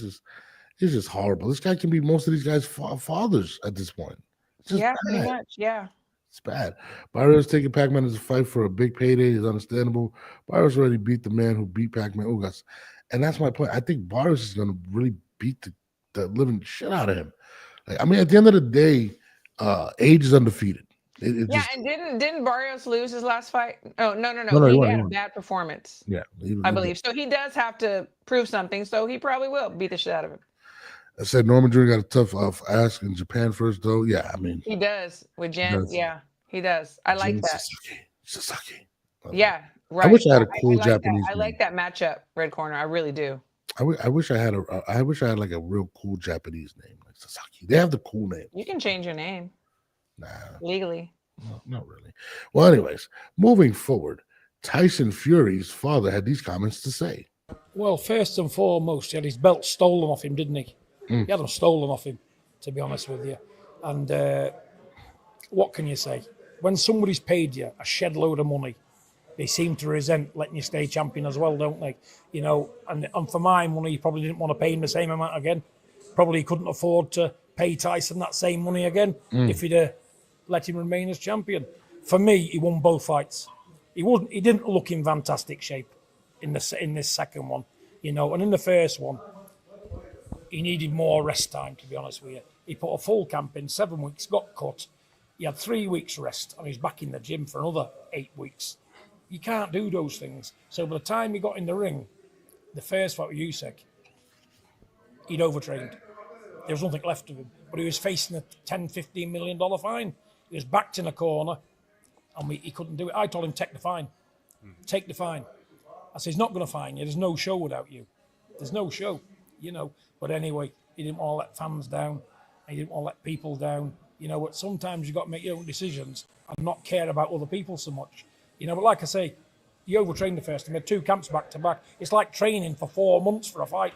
It's just horrible. This guy can be most of these guys' fathers at this point. It's just Yeah, pretty bad. much. Yeah. It's bad. Barrios taking Pac-Man as a fight for a big payday is understandable. Barrios already beat the man who beat Pac-Man Ugas. And that's my point. I think Barrios is going to really beat the living shit out of him. Like, I mean, at the end of the day, age is undefeated. It Yeah, just, and didn't Barrios lose his last fight? Oh no. No, he He won. had He a won. bad performance, Yeah. I believe. So he does have to prove something. So he probably will beat the shit out of him. I said Norman Jr. got a tough ask in Japan first, though. Yeah, I mean, He does with Jen. does. Yeah, he does. I like Jin that. Sasaki. Yeah, right. I wish I had a I cool like that. Japanese I like that matchup, Red Corner. I really do. I wish I had like a real cool Japanese name like Sasaki. They have the cool name. You can change your name Nah, legally. no, not really. Well, anyways, moving forward, Tyson Fury's father had these comments to say. Well, first and foremost, he had his belt stolen off him, didn't he? He had them stolen off him, to be honest with you. And what can you say? When somebody's paid you a shed load of money, they seem to resent letting you stay champion as well, don't they? You know, and for my money, he probably didn't want to pay him the same amount again. Probably couldn't afford to pay Tyson that same money again if he'd let him remain as champion. For me, he won both fights. He didn't look in fantastic shape in this second one, you know. And in the first one, he needed more rest time, to be honest with you. He put a full camp in, 7 weeks, got cut. He had 3 weeks rest, and he's back in the gym for another 8 weeks. You can't do those things. So by the time he got in the ring, the first fight with Usyk, he'd overtrained. There was nothing left of him. But he was facing a $10, $15 million fine. He was backed in a corner, and he couldn't do it. I told him, take the fine. Take the fine. I said, he's not going to fine you. There's no show without you. There's no show, you know. But anyway, he didn't want to let fans down. He didn't want to let people down. You know, but sometimes you've got to make your own decisions and not care about other people so much. You know, but like I say, he overtrained the first time. He had 2 camps back to back. It's like training for 4 months for a fight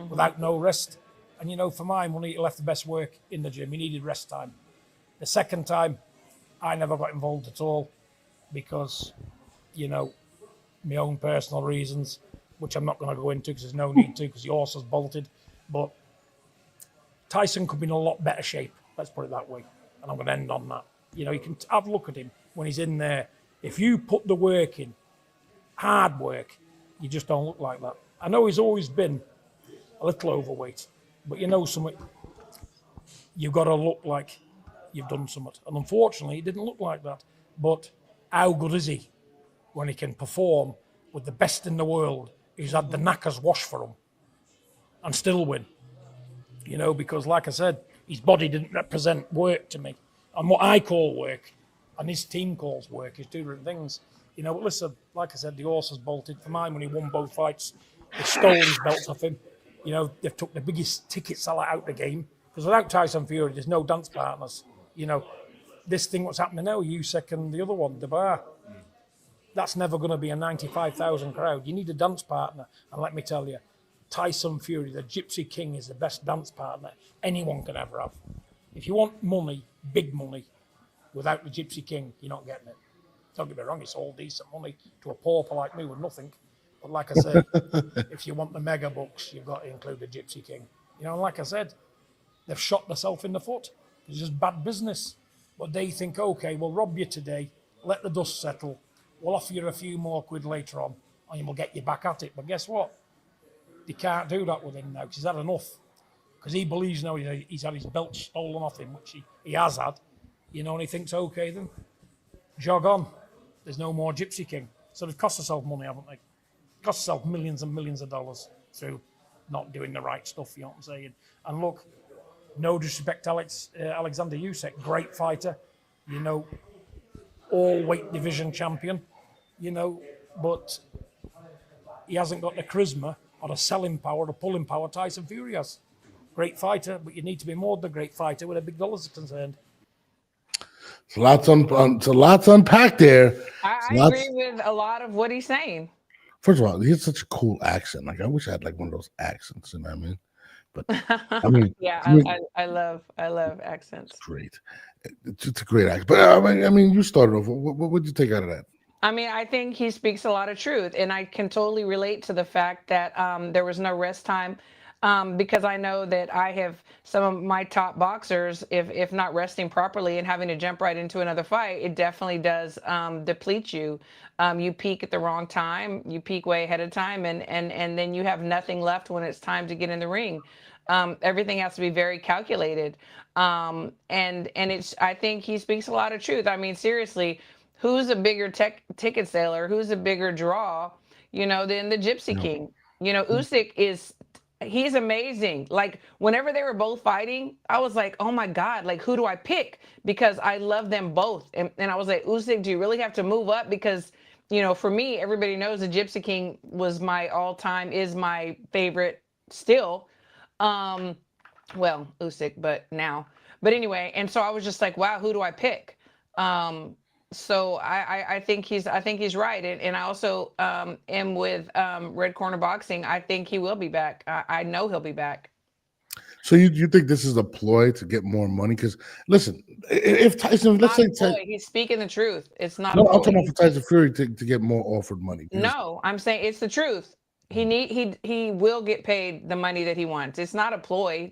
without no rest. And, you know, for my money, he left the best work in the gym. He needed rest time. The second time, I never got involved at all because, you know, my own personal reasons, which I'm not going to go into because there's no need to because the horse has bolted. But Tyson could be in a lot better shape, let's put it that way. And I'm going to end on that. You know, you can have a look at him when he's in there. If you put the work in, hard work, you just don't look like that. I know he's always been a little overweight, but you know something, you've got to look like you've done something. And unfortunately, he didn't look like that. But how good is he when he can perform with the best in the world who's had the knackers washed for him and still win? You know, because like I said, his body didn't represent work to me. And what I call work and his team calls work is 2 different things. You know, but listen, like I said, the horse has bolted. For mine, when he won both fights, they stole his belts off him. You know, they've took the biggest ticket seller out of the game. Because without Tyson Fury, there's no dance partners. You know, this thing what's happening now, Usyk and the other one, the bar, that's never going to be a 95,000 crowd. You need a dance partner. And let me tell you, Tyson Fury, the Gypsy King, is the best dance partner anyone can ever have. If you want money, big money, without the Gypsy King, you're not getting it. Don't get me wrong, it's all decent money to a pauper like me with nothing. But like I said, if you want the mega bucks, you've got to include the Gypsy King. You know, and like I said, they've shot themselves in the foot. It's just bad business. But they think, okay, we'll rob you today, let the dust settle, we'll offer you a few more quid later on, and we'll get you back at it. But guess what? They can't do that with him now because he's had enough. Because he believes now he's had his belt stolen off him, which he has had. You know, and he thinks, okay then, jog on. There's no more Gypsy King. So they've cost themselves money, haven't they? Cost themselves millions and millions of dollars through not doing the right stuff, you know what I'm saying? And look, no disrespect to Alexander Usyk, great fighter, you know, all weight division champion, you know, but he hasn't got the charisma or the selling power, the pulling power Tyson Fury has. Great fighter, but you need to be more than a great fighter where the big dollars are concerned. It's a lot to unpack there. I agree with a lot of what he's saying. First of all, he has such a cool accent. Like I wish I had like one of those accents. You know what I mean? But I mean, I love accents. Great. It's a great accent. But I mean, you started off. What would you take out of that? I mean, I think he speaks a lot of truth, and I can totally relate to the fact that there was no rest time, because I know that I have some of my top boxers, if not resting properly and having to jump right into another fight, it definitely does deplete you. You peak at the wrong time, you peak way ahead of time, and then you have nothing left when it's time to get in the ring. Everything has to be very calculated, and it's. I think he speaks a lot of truth. I mean, seriously. Who's a bigger ticket seller? Who's a bigger draw? Than the Gypsy King. Usyk he's amazing. Like whenever they were both fighting, I was like, oh my God, like who do I pick? Because I love them both. And I was like, Usyk, do you really have to move up? Because, for me, everybody knows the Gypsy King was my is my favorite still. Well, Usyk, but now. But anyway, and so I was just like, wow, who do I pick? So I think he's right, and I also am with Red Corner Boxing. I think he will be back. I know he'll be back. So you think this is a ploy to get more money? Because listen, if Tyson, let's say he's speaking the truth. It's not. No, I'm talking about for Tyson Fury to get more offered money. No, I'm saying it's the truth. He will get paid the money that he wants. It's not a ploy.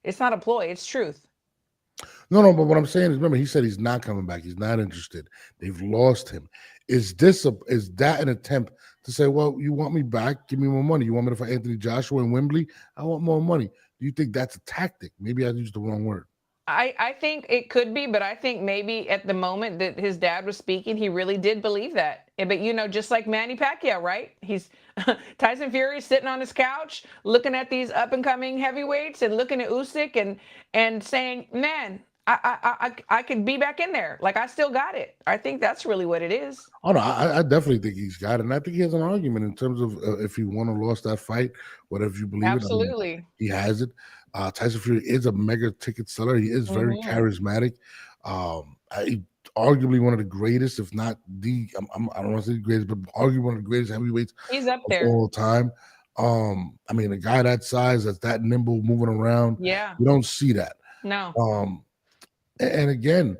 It's not a ploy. It's truth. No, but what I'm saying is, remember, he said he's not coming back. He's not interested. They've lost him. Is that an attempt to say, well, you want me back? Give me more money. You want me to fight Anthony Joshua in Wembley? I want more money. Do you think that's a tactic? Maybe I used the wrong word. I think it could be, but I think maybe at the moment that his dad was speaking, he really did believe that. But just like Manny Pacquiao, right? He's Tyson Fury sitting on his couch, looking at these up and coming heavyweights and looking at Usyk and saying, "Man, I could be back in there. Like I still got it." I think that's really what it is. Oh no, I definitely think he's got it, and I think he has an argument in terms of if he won or lost that fight, whatever you believe. Absolutely, it. I mean, he has it. Tyson Fury is a mega ticket seller. He is very charismatic. He arguably one of the greatest, if not the. I don't want to say the greatest, but arguably one of the greatest heavyweights. He's up there all time. I mean, a guy that size, that's that nimble, moving around. Yeah, you don't see that. No. And again,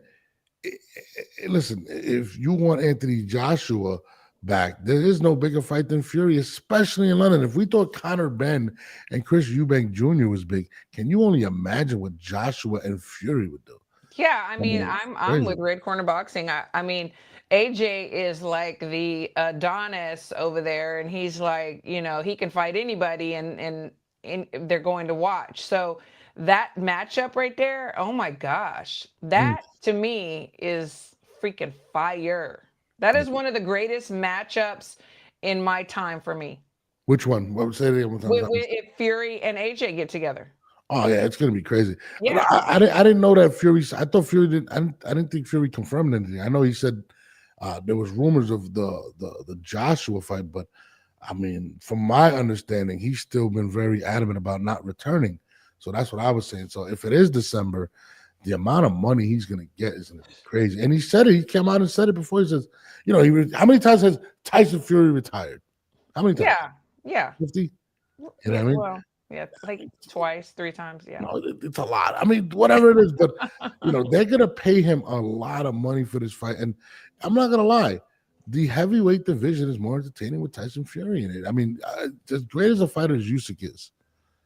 listen, if you want Anthony Joshua back, there is no bigger fight than Fury, especially in London. If we thought Conor Benn and Chris Eubank Jr. was big, can you only imagine what Joshua and Fury would do? Yeah, I mean, I'm with Red Corner Boxing. I mean, AJ is like the Adonis over there, and he's like, he can fight anybody, and they're going to watch. So that matchup right there, oh my gosh, that to me is freaking fire. That is one of the greatest matchups in my time for me. Which one? What would say that one time? If Fury and AJ get together. Oh yeah, it's gonna be crazy. Yeah. I didn't know that Fury. I thought Fury didn't. I didn't think Fury confirmed anything. I know he said there was rumors of the Joshua fight, but I mean, from my understanding, he's still been very adamant about not returning. So that's what I was saying. So if it is December, the amount of money he's going to get is going to be crazy. And he said it. He came out and said it before. He says, how many times has Tyson Fury retired? How many times? Yeah. 50? You know what I mean? Well, yeah, like twice, 3 times. Yeah. No, it's a lot. I mean, whatever it is, but they're going to pay him a lot of money for this fight. And I'm not going to lie. The heavyweight division is more entertaining with Tyson Fury in it. I mean, as great as a fighter as Usyk is,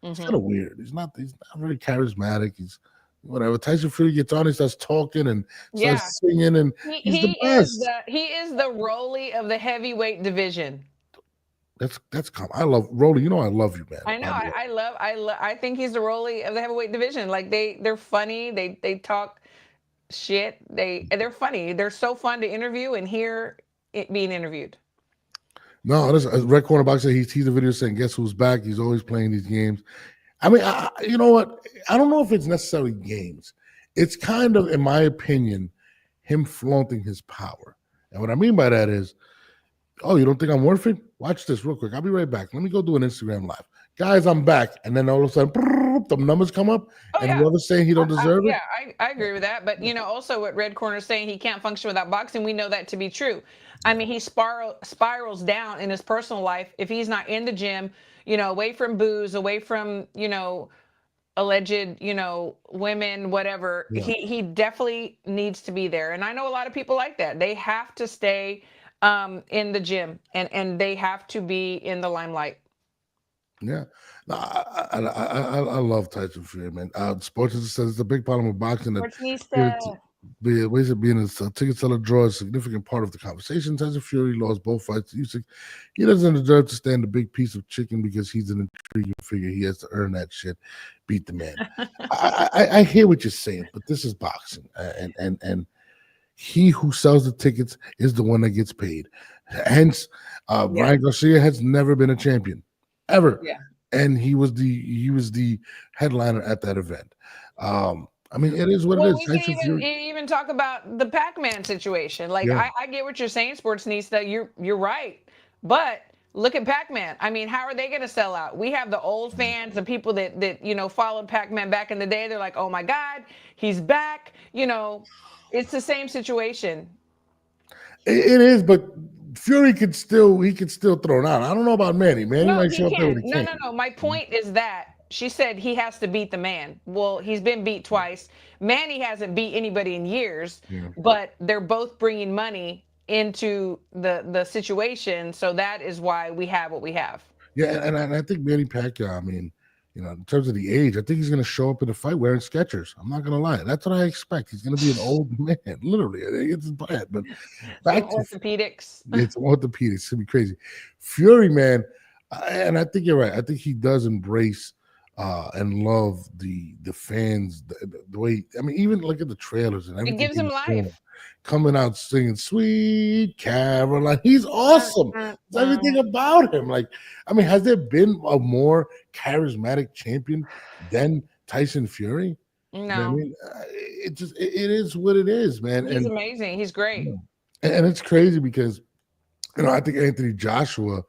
it's kind of weird. He's not very charismatic. He's whatever. Tyson Fury gets on, he starts talking and starts singing, and he's the best. He is the Rolly of the heavyweight division. That's calm. I love Rolly. I love you, man. I know. I think he's the Rolly of the heavyweight division. Like they're funny. They talk shit. They're funny. They're so fun to interview and hear it being interviewed. No, this Red Corner Boxer. He sees the video saying, "Guess who's back?" He's always playing these games. I mean, you know what? I don't know if it's necessarily games. It's kind of, in my opinion, him flaunting his power. And what I mean by that is, oh, you don't think I'm worth it? Watch this real quick. I'll be right back. Let me go do an Instagram live. guys, I'm back, and then all of a sudden, the numbers come up, Oh, and yeah. whoever's saying he don't deserve it. Yeah, I agree with that. But also what Red Corner's saying, he can't function without boxing. We know that to be true. I mean, he spirals down in his personal life if he's not in the gym, away from booze, away from alleged, women, whatever. Yeah. He definitely needs to be there. And I know a lot of people like that. They have to stay in the gym and they have to be in the limelight. Yeah, no, I love Tyson Fury, man. Sports says it's a big problem with boxing that being a ticket seller draw is a significant part of the conversation. Tyson Fury lost both fights to Usyk. He doesn't deserve to stand a big piece of chicken because he's an intriguing figure. He has to earn that shit. Beat the man. I hear what you're saying, but this is boxing, and he who sells the tickets is the one that gets paid. Hence, Ryan Garcia has never been a champion. Ever. Yeah. And he was the headliner at that event. I mean, it is what it is. We can even talk about the Pac-Man situation. Like, Yeah. I get what you're saying, Sportsnista. You're right. But look at Pac-Man. I mean, how are they going to sell out? We have the old fans, the people that followed Pac-Man back in the day. They're like, oh my God, he's back. It's the same situation. It is, but Fury could still throw it out. I don't know about Manny. Manny might show up there when he can. No. My point is that she said he has to beat the man. Well, he's been beat twice. Manny hasn't beat anybody in years, but they're both bringing money into the situation. So that is why we have what we have. Yeah, and I think Manny Pacquiao, I mean, in terms of the age, I think he's going to show up in the fight wearing Skechers. I'm not going to lie. That's what I expect. He's going to be an old man, literally. I think it's bad, but back to orthopedics. It's orthopedics. It's going to be crazy. Fury, man, and I think you're right. I think he does embrace and love the fans, the way, I mean, even look at the trailers and everything. It gives him life. Coming out singing Sweet Caroline. He's awesome. It's everything about him. Like, I mean, has there been a more charismatic champion than Tyson Fury? No. I mean, it is what it is, man. He's amazing. He's great. And it's crazy because, I think Anthony Joshua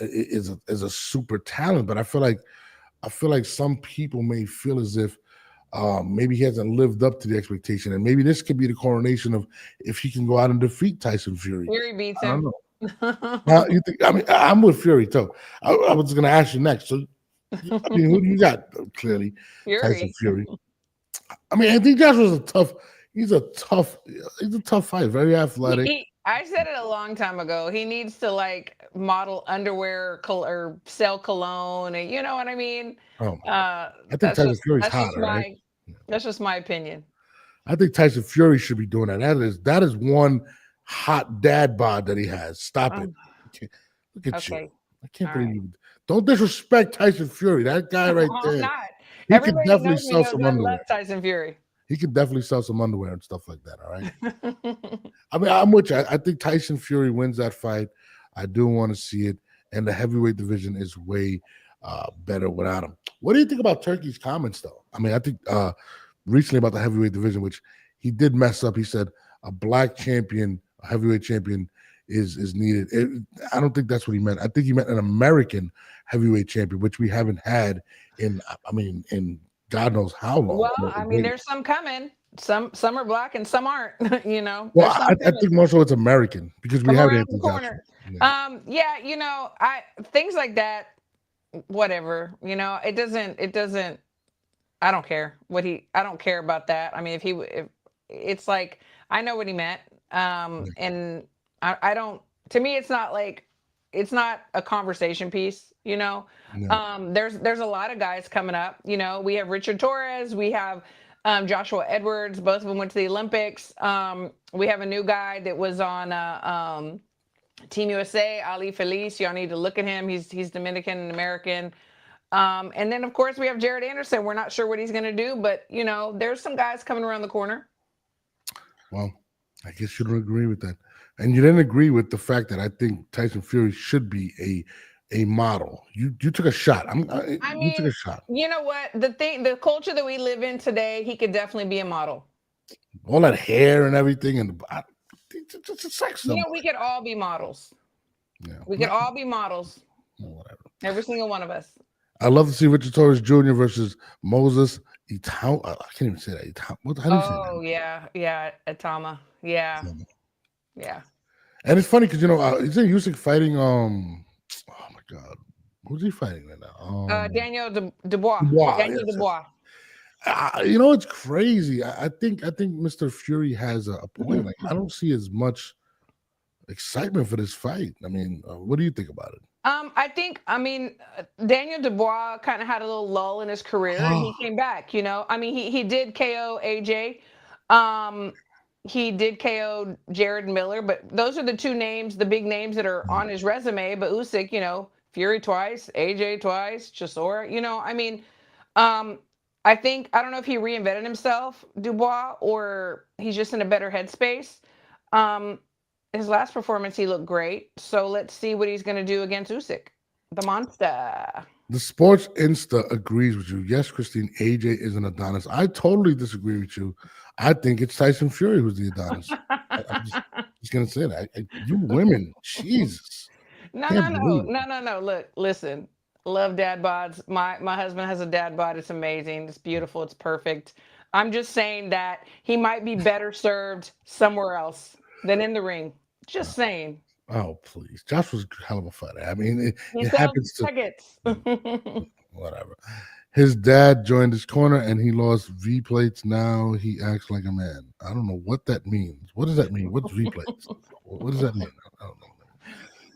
is a super talent, but I feel like some people may feel as if maybe he hasn't lived up to the expectation, and maybe this could be the coronation of if he can go out and defeat Tyson Fury. Fury beats him. I don't know. Now, you think? I mean, I'm with Fury too. I was going to ask you next. So, I mean, who do you got? Clearly, Fury. Tyson Fury. I mean, I think Joshua's a tough. He's a tough fight. Very athletic. I said it a long time ago. He needs to model underwear or sell cologne, and you know what I mean. Oh, I think Tyson Fury's hot, right? That's just my opinion. I think Tyson Fury should be doing that. That is one hot dad bod that he has. Stop it. Look at you. I can't believe you. Don't disrespect Tyson Fury. That guy right there. I'm not. He could definitely sell some I underwear. love Tyson Fury. He could definitely sell some underwear and stuff like that. All right. I mean, I'm with you. I think Tyson Fury wins that fight. I do want to see it. And the heavyweight division is way better without him. What do you think about Turkey's comments, though? I mean, I think recently about the heavyweight division, which he did mess up. He said a black champion, a heavyweight champion is needed. I don't think that's what he meant. I think he meant an American heavyweight champion, which we haven't had in God knows how long. Well, I mean, there's some coming. Some are black and some aren't. Well, I think more so it's American because we have it in the corner. Things like that. Whatever. It doesn't. I don't care I don't care about that. I mean, if it's like I know what he meant. And I don't. To me, it's not a conversation piece. There's a lot of guys coming up. We have Richard Torres, we have Joshua Edwards, both of them went to the Olympics. We have a new guy that was on Team USA, Ali Felice. Y'all need to look at him. He's Dominican and American. And then of course we have Jared Anderson. We're not sure what he's going to do, but there's some guys coming around the corner. Well, I guess you don't agree with that. And you didn't agree with the fact that I think Tyson Fury should be a model. You took a shot. You took a shot. You know what? The culture that we live in today, he could definitely be a model. All that hair and everything, and it's a sex symbol. We could all be models. Yeah. We could all be models. Whatever. Every single one of us. I love to see Richard Torres Jr. versus Moses Itau. I can't even say that. How do you say Oh yeah, Atama. Yeah, that? yeah. And it's funny because isn't Usyk fighting? Oh my God, who's he fighting right now? Daniel Dubois. Dubois. Daniel Yes, yes. Dubois. It's crazy. I think Mr. Fury has a point. Like I don't see as much excitement for this fight. I mean, what do you think about it? Daniel Dubois kind of had a little lull in his career and he came back, he did KO AJ. He did KO Jared Miller, but those are the two names, the big names that are on his resume. But Usyk, Fury twice, AJ twice, Chisora, I don't know if he reinvented himself, Dubois, or he's just in a better headspace. His last performance, he looked great. So let's see what he's going to do against Usyk, the monster. The Sports Insta agrees with you. Yes, Christine, AJ is an Adonis. I totally disagree with you. I think it's Tyson Fury who's the Adonis. I'm just going to say that. You women, Jesus. No. Look, listen. Love dad bods. My husband has a dad bod. It's amazing. It's beautiful. It's perfect. I'm just saying that he might be better served somewhere else than in the ring. Just saying. Oh, please. Josh was a hell of a fighter. I mean, it sells happens to tickets. whatever. His dad joined his corner and he lost V plates. Now he acts like a man. I don't know what that means. What does that mean? What's V plates? What does that mean? I don't know.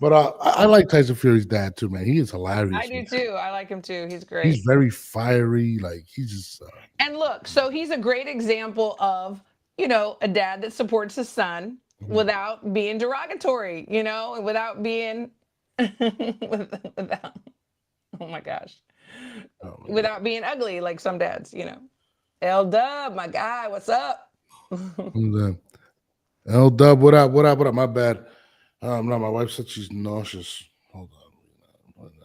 But I like Tyson Fury's dad too, man. He is hilarious. I do too. I like him too. He's great. He's very fiery. Like he's just. And look, so he's a great example of a dad that supports his son without being derogatory, and without being without. Oh my gosh. Without being ugly like some dads, L Dub, my guy, what's up? L Dub, what up? My bad. No, my wife said she's nauseous. Hold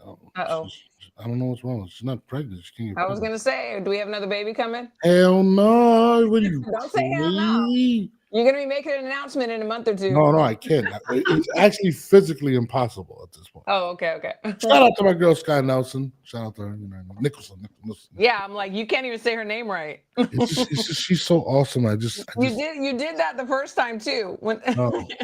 on. Uh-oh. I don't know what's wrong. She's not pregnant. She can't get I was gonna say, do we have another baby coming? Hell no. What are you Don't say hell no. You're gonna be making an announcement in a month or two. No, I can't. It's actually physically impossible at this point. Oh, okay. Shout out to my girl Sky Nelson. Shout out to her, Nicholson. Yeah, I'm like, you can't even say her name right. It's just she's so awesome. You did that the first time too. When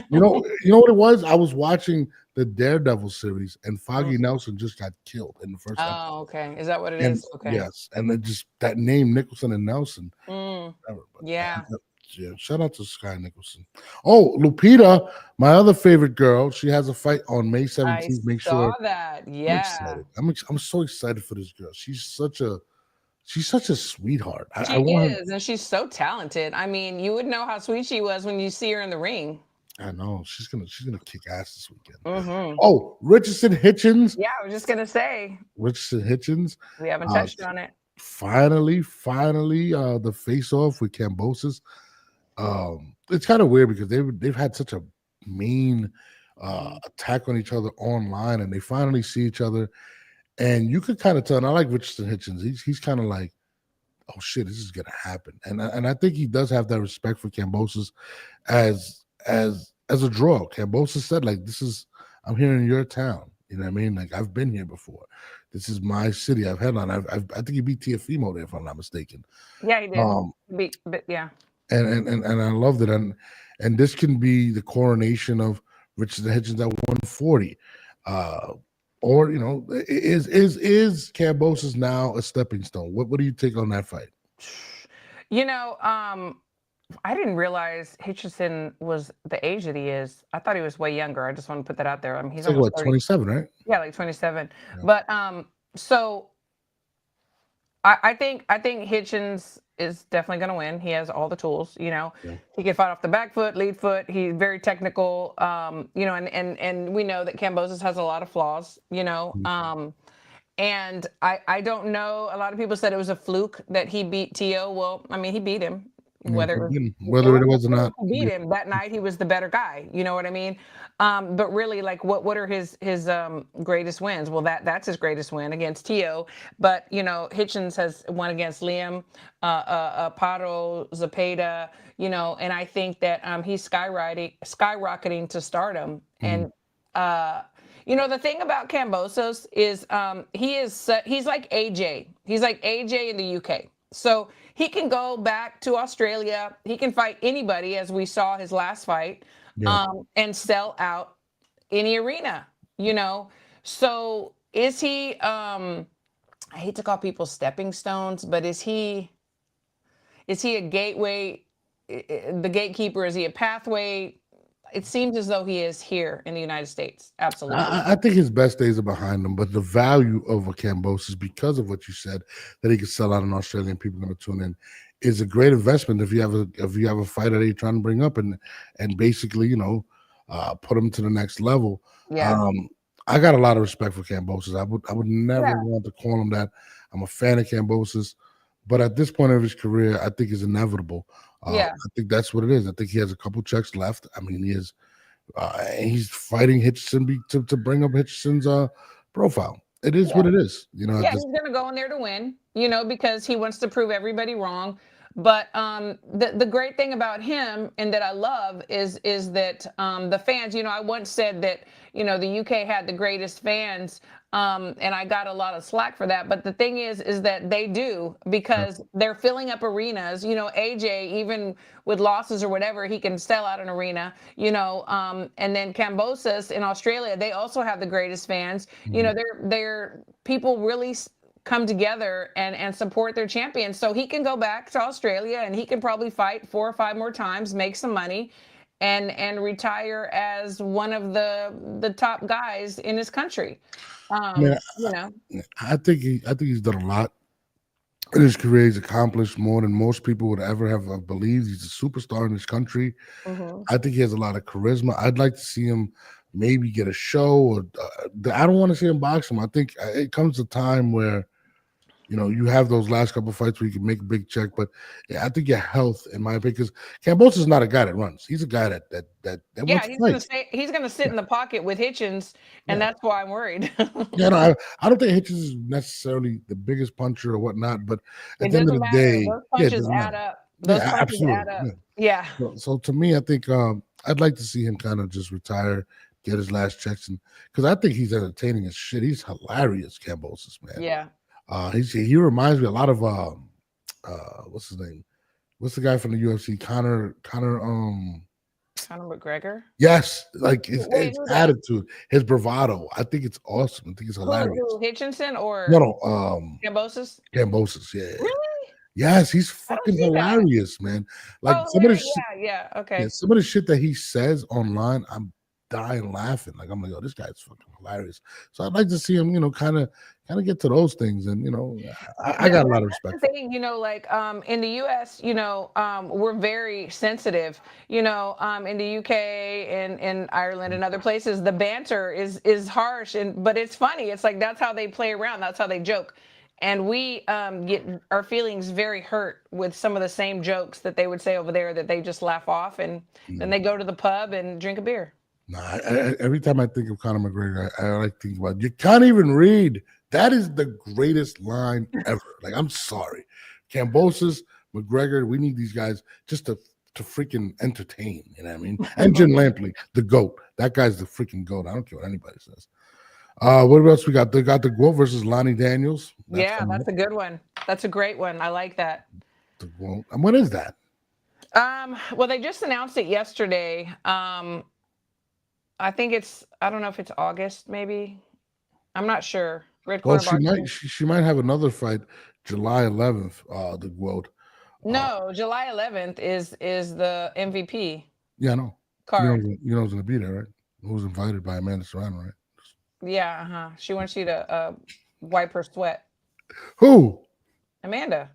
you know what it was? I was watching the Daredevil series, and Foggy Nelson just got killed in the first episode. Oh, okay. Is that what it is? Okay. Yes, and then just that name Nicholson and Nelson. Yeah. Yeah, shout out to Sky Nicholson. Oh, Lupita, my other favorite girl, she has a fight on May 17th. Make sure that. Yeah, I'm so excited for this girl. She's such a sweetheart. She is, and she's so talented. I mean, you would know how sweet she was when you see her in the ring. I know she's gonna kick ass this weekend. Oh, Richardson Hitchins. Yeah, I was just gonna say Richardson Hitchins. We haven't touched on it. Finally, the face off with Kambosas. It's kind of weird because they've had such a mean attack on each other online, and they finally see each other, and you could kind of tell. And I like Richardson Hitchins. He's kind of like, oh shit, this is gonna happen, and I think he does have that respect for Kambosas as a draw. Kambosas said, like, I'm here in your town. You know what I mean? Like, I've been here before. This is my city. I've headlined. I think he beat Tiafimo there, if I'm not mistaken. Yeah, he did. Yeah. And I loved it. And this can be the coronation of Richardson Hitchins at 140. Or is Kambosas now a stepping stone? What do you take on that fight? I didn't realize Hitchison was the age that he is. I thought he was way younger. I just want to put that out there. I mean, he's like almost 27, right? Yeah, like 27. Yeah. But so I think Hitchins is definitely going to win. He has all the tools. He can fight off the back foot, lead foot. He's very technical. And we know that Kambosas has a lot of flaws. And I don't know. A lot of people said it was a fluke that he beat Tio. Well, I mean, he beat him. Whether it was or not, beat him that night. He was the better guy. You know what I mean? But really, like, what are his greatest wins? Well, that's his greatest win against Tio. But Hitchins has won against Liam, Paro, Zapata. And I think that he's skyrocketing to stardom. And The thing about Kambosas is he's like AJ. He's like AJ in the UK. So he can go back to Australia. He can fight anybody, as we saw his last fight, Yeah. and sell out any arena. So is he? I hate to call people stepping stones, but is he a gateway? The gatekeeper? Is he a pathway? It seems as though he is here in the United States. Absolutely. I think his best days are behind him, but the value of a Kambosas, because of what you said, that he could sell out in Australia and people are going to tune in, is a great investment if you have a fighter that you're trying to bring up and basically put him to the next level. Yeah. I got a lot of respect for Kambosas. I would never want to call him that. I'm a fan of Kambosas, but at this point of his career, I think it's inevitable. I think that's what it is. I think he has a couple checks left. I mean, he is. He's fighting Hitchison to bring up Hitchison's profile. It is what it is. He's going to go in there to win, because he wants to prove everybody wrong. But the great thing about him and that I love is that the fans, I once said that, the UK had the greatest fans, and I got a lot of slack for that. But the thing is that they do, because they're filling up arenas. AJ, even with losses or whatever, he can sell out an arena, and then Kambosas in Australia, they also have the greatest fans. They're people really come together and support their champions. So he can go back to Australia and he can probably fight 4 or 5 more times, make some money, and retire as one of the top guys in his country. I think he's done a lot in his career. He's accomplished more than most people would ever have believed. He's a superstar in this country. I think he has a lot of charisma. I'd like to see him maybe get a show, or I don't want to see him box him. I think it comes a time where you have those last couple of fights where you can make a big check, but I think your health, in my opinion, because Kambosas is not a guy that runs. He's a guy that he's gonna sit in the pocket with Hitchins, and that's why I'm worried. I don't think Hitchins is necessarily the biggest puncher or whatnot, but at the end of the day, those punches add up. Those punches add up. Yeah. So to me, I think I'd like to see him kind of just retire, get his last checks, and because I think he's entertaining as shit. He's hilarious, Kambosas, man. Yeah. He reminds me a lot of what's his name? What's the guy from the UFC? Conor McGregor? Yes, like his attitude, his bravado. I think it's awesome. I think it's hilarious. Who, Hitchinson or Kambosas? Kambosas? Yeah. Really? Yes, he's fucking hilarious, man. Like some of the some of the shit that he says online, I'm dying laughing. Like I'm like, oh, this guy's fucking hilarious. So I'd like to see him, kind of get to those things, and I got a lot of respect. Thing, like in the U.S., we're very sensitive. In the UK and in Ireland and other places, the banter is harsh, but it's funny. It's like that's how they play around. That's how they joke. And we get our feelings very hurt with some of the same jokes that they would say over there that they just laugh off, and then they go to the pub and drink a beer. Nah, every time I think of Conor McGregor, I like to think about, you can't even read. That is the greatest line ever. Like, I'm sorry. Kambosas, McGregor, we need these guys just to freaking entertain. You know what I mean? And Jim Lampley, the GOAT. That guy's the freaking GOAT. I don't care what anybody says. What else we got? They got the GOAT versus Lonnie Daniels. That's a good one. That's a great one. I like that. The GOAT. And when is that? Well, they just announced it yesterday. I don't know if it's August, maybe. I'm not sure. She might have another fight July 11th, the GOAT. No, July 11th is the MVP. Yeah, I know. Card. You know who's going to be there, right? Who was invited by Amanda Serrano, right? Yeah, She wants you to wipe her sweat. Who? Amanda.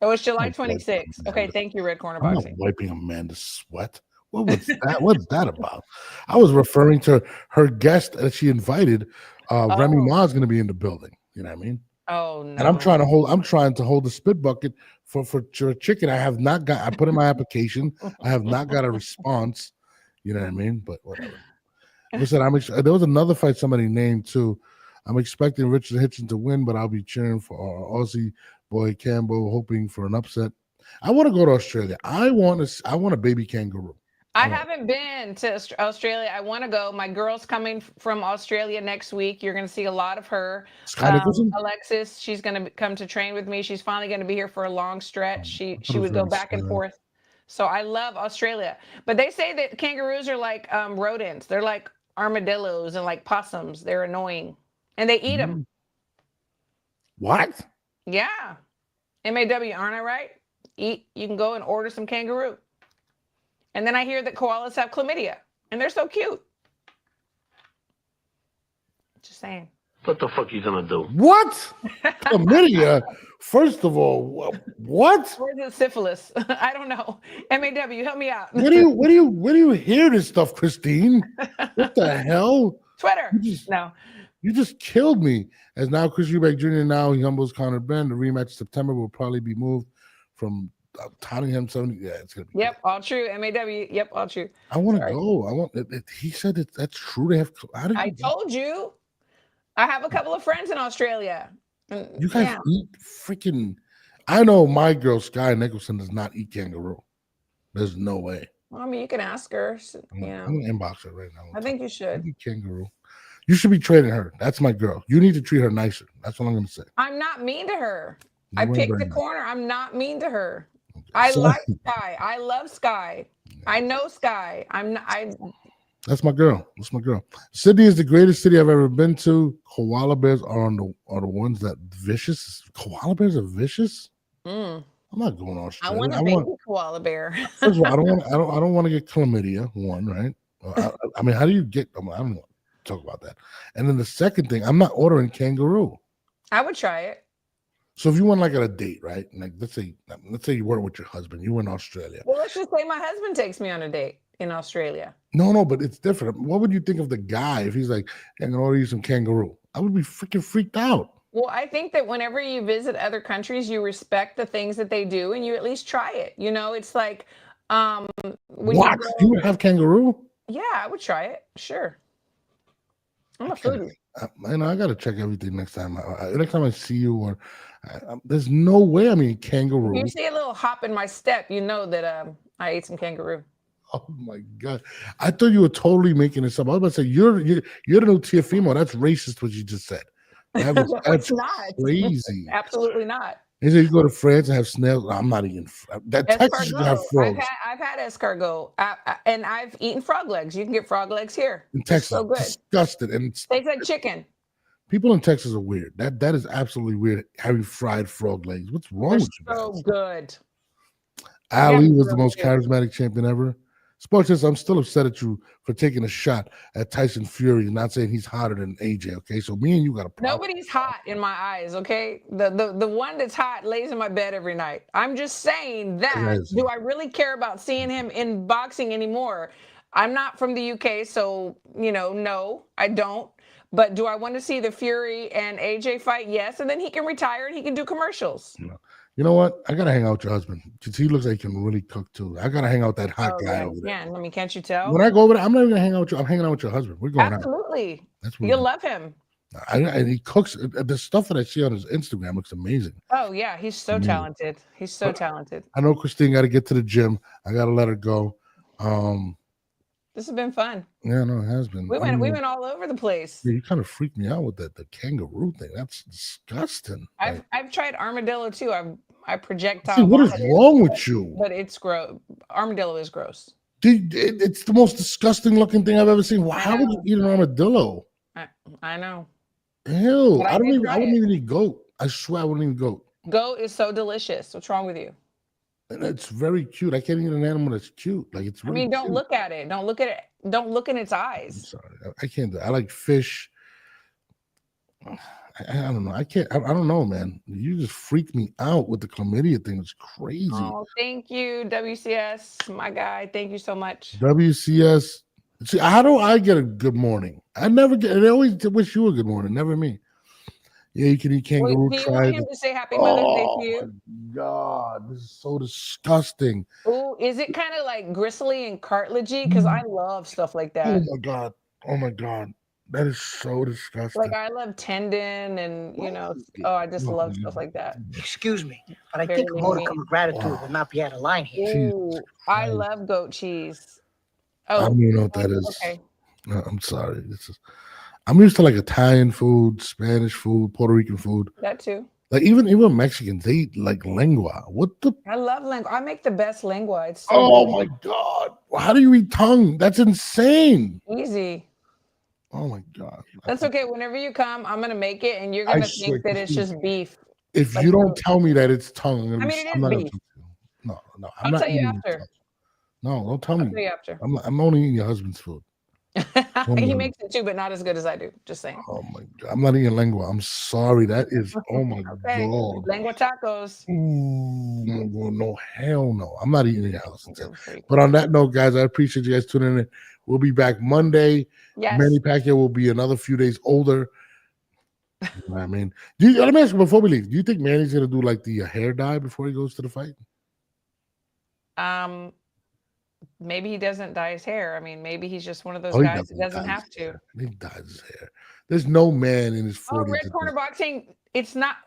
Oh, it's July 26th. Okay, thank you, Red Corner I'm Boxing. not wiping Amanda's sweat. What was that? What's that about? I was referring to her guest that she invited. Remy Ma is going to be in the building. You know what I mean? Oh no! And I'm trying to hold the spit bucket for chicken. I have not got. I put in my application. I have not got a response. You know what I mean? But whatever. Listen, there was another fight somebody named too. I'm expecting Richard Hitchens to win, but I'll be cheering for our Aussie boy Cambo, hoping for an upset. I want to go to Australia. I want a baby kangaroo. I haven't been to Australia. I want to go. My girl's coming from Australia next week. You're going to see a lot of her. Alexis, she's going to come to train with me. She's finally going to be here for a long stretch. She would go back and forth. So I love Australia. But they say that kangaroos are like rodents. They're like armadillos and like possums. They're annoying. And they eat them. What? Yeah. MAW, aren't I right? You can go and order some kangaroo. And then I hear that koalas have chlamydia, and they're so cute. Just saying. What the fuck you gonna do? What? Chlamydia? First of all, what? Or is it syphilis? I don't know. MAW, help me out. Where do you hear this stuff, Christine? What the hell? Twitter. No. You just killed me. As now Chris Eubank Jr. now he humbles Conor Benn. The rematch September will probably be moved from Tottenham 70. Yeah, it's gonna be. Yep, all true. MAW. Yep, all true. I want to go. I want. He said that's true. They have. I told you. I have a couple of friends in Australia. You guys eat freaking. I know my girl Sky Nicholson does not eat kangaroo. There's no way. Well, I mean, you can ask her. I'm gonna inbox her right now. I think you should. Eat kangaroo. You should be training her. That's my girl. You need to treat her nicer. That's what I'm gonna say. I'm not mean to her. I picked the corner. I'm not mean to her. Okay. I like Sky. I love Sky. Yeah. I know Sky. That's my girl. That's my girl. Sydney is the greatest city I've ever been to. Koala bears are the ones that vicious. Koala bears are vicious. I'm not going to Australia. I want a baby koala bear. First of all, I don't want to get chlamydia. One, right? I mean, how do you get? I don't want to talk about that. And then the second thing, I'm not ordering kangaroo. I would try it. So if you went like on a date, right? Like let's say you weren't with your husband, you were in Australia. Well, let's just say my husband takes me on a date in Australia. No, but it's different. What would you think of the guy if he's like, I'm gonna order you some kangaroo? I would be freaking freaked out. Well, I think that whenever you visit other countries, you respect the things that they do and you at least try it. You know, it's like what? You would have kangaroo? Yeah, I would try it. Sure. I'm a foodie. I gotta check everything next time. Next time I see you, or there's no way. I mean, kangaroo. You see a little hop in my step, you know that I ate some kangaroo. Oh my god! I thought you were totally making this up. I was about to say you're the new Tiafimo. That's racist. What you just said. That's not crazy. Absolutely not. He said you go to France and have snails. I'm not eating that. Texas you have frogs. I've had escargot, and I've eaten frog legs. You can get frog legs here in Texas. So good. Disgusted, and tastes like chicken. People in Texas are weird. That is absolutely weird. Having fried frog legs. What's wrong with you? So good. Ali was the most charismatic champion ever. Sports says, I'm still upset at you for taking a shot at Tyson Fury and not saying he's hotter than AJ, okay? So me and you got a problem. Nobody's hot in my eyes, okay? The one that's hot lays in my bed every night. I'm just saying that. Do I really care about seeing him in boxing anymore? I'm not from the UK, so, no, I don't. But do I want to see the Fury and AJ fight? Yes, and then he can retire and he can do commercials. No. You know what? I gotta hang out with your husband because he looks like he can really cook too. I gotta hang out with that hot guy over there. Yeah, I mean, can't you tell? When I go over there, I'm not even gonna hang out with you. I'm hanging out with your husband. We're going absolutely. That's you'll love him. And he cooks. The stuff that I see on his Instagram looks amazing. Oh yeah, he's so talented. He's so talented. I know Christine got to get to the gym. I gotta let her go. This has been fun. Yeah, no, it has been. We went all over the place. Yeah, you kind of freaked me out with the kangaroo thing. That's disgusting. I've tried armadillo too. I projectile. See, what is wrong with you? But it's gross. Armadillo is gross. Dude, it's the most disgusting looking thing I've ever seen. How would you eat an armadillo? I know. Ew! I wouldn't even eat goat. I swear I wouldn't eat goat. Goat is so delicious. What's wrong with you? And it's very cute. I can't eat an animal that's cute. Like it's. Really don't cute. Look at it. Don't look at it. Don't look in its eyes. I'm sorry. I can't do it. I like fish. I don't know. I can't. I don't know, man. You just freaked me out with the chlamydia thing. It's crazy. Oh, thank you, WCS, my guy. Thank you so much. WCS. See, how do I get a good morning? I never get. I always wish you a good morning. Never me. Yeah, you can eat kangaroo. Do you want him to say Happy Mother's Day to you? Oh my God, this is so disgusting. Oh, is it kind of like gristly and cartilagey? Because I love stuff like that. Oh my God. Oh my God. That is so disgusting. Like I love tendon and I just love stuff like that. Excuse me, but I think a modicum of gratitude would not be out of line here. Ooh, I love goat cheese. I Oh, don't even know what that is. okay. No, I'm sorry. I'm used to like Italian food, Spanish food, Puerto Rican food. That too. Like even Mexicans, they eat like lengua. What the? I love lengua. I make the best lengua. It's so Oh good. my god! How do you eat tongue? That's insane. Easy. Oh my god! That's okay. Whenever you come, I'm gonna make it, and you're I gonna swear, think that it's just beef. if Like you don't the- tell me that it's tongue, I mean, it I'm is not gonna beef. talk to you. No, I'm I'll not tell you eating after. tongue. No, don't tell I'll me. tell you after. I'm only eating your husband's food. Oh, He no. makes it too, but not as good as I do. Just saying. Oh my god! I'm not eating lengua. I'm sorry. That is. Oh my Okay. god. Lengua tacos. Ooh, no, hell no. I'm not eating in your house. You're freak. But on that note, guys, I appreciate you guys tuning in. We'll be back Monday. Yes. Manny Pacquiao will be another few days older. You know what I mean? Let me ask you before we leave. Do you think Manny's gonna do like the hair dye before he goes to the fight? Maybe he doesn't dye his hair. I mean, maybe he's just one of those He guys that doesn't dye have his to. hair. He dyes his hair. There's no man in his 40s. Oh, red corner boxing. It's not.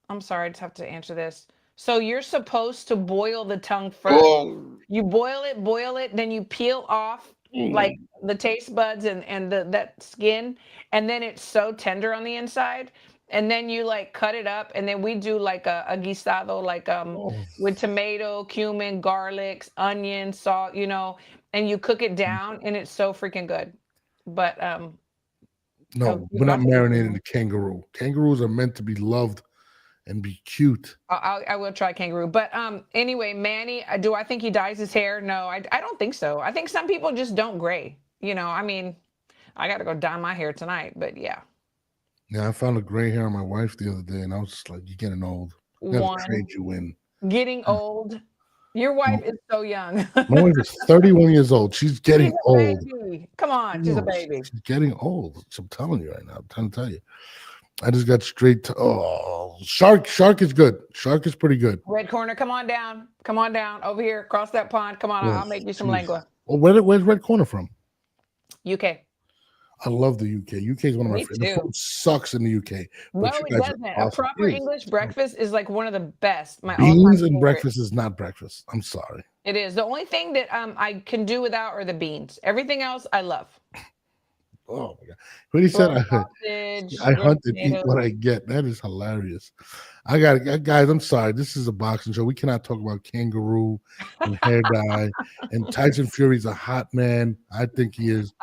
I'm sorry, I just have to answer this. So you're supposed to boil the tongue first. Oh. You boil it, then you peel off like the taste buds and that skin, and then it's so tender on the inside. And then you like cut it up, and then we do like a guisado, like with tomato, cumin, garlic, onion, salt, and you cook it down, and it's so freaking good. But No, we're not marinating the kangaroo. Kangaroos are meant to be loved and be cute. I will try kangaroo. But anyway, Manny, do I think he dyes his hair? No, I don't think so. I think some people just don't gray. I mean, I got to go dye my hair tonight, but yeah. Yeah, I found a gray hair on my wife the other day, and I was just like, "You're getting old. I gotta trade you in." Getting old. Your wife is so young. My wife is 31 years old. She's getting old. Baby. Come on, she's a baby. She's getting old. I'm telling you right now. I'm trying to tell you. I just got straight to Shark. Shark is good. Shark is pretty good. Red corner, come on down. Come on down over here. Cross that pond. Come on, I'll make you some lengua. Well, where's Red Corner from? UK. I love the UK. UK is one of my favorites. The food sucks in the UK. No, it doesn't. A proper English breakfast is like one of the best. My beans and breakfast is not breakfast. I'm sorry. It is. The only thing that I can do without are the beans. Everything else I love. Oh my god! When he said I hunt and eat what I get, that is hilarious. I got it, guys. I'm sorry. This is a boxing show. We cannot talk about kangaroo and hair dye. And Tyson Fury's a hot man. I think he is.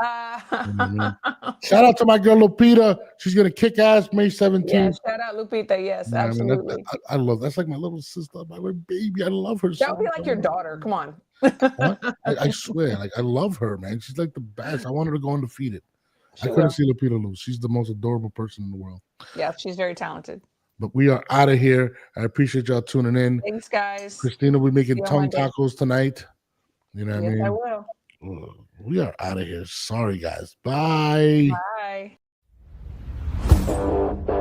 Shout out to my girl Lupita. She's gonna kick ass May 17th. Yeah, shout out Lupita. Yes, absolutely. I love. That's like my little sister, my little baby. I love her. That would be like your daughter. Come on. I swear, like I love her, man. She's like the best. I want her to go undefeated. I couldn't see Lupita lose. She's the most adorable person in the world. Yeah, she's very talented. But we are out of here. I appreciate y'all tuning in. Thanks, guys. Christina, we're making tongue tacos tonight. You know what I mean? I will. We are out of here. Sorry, guys. Bye. Bye.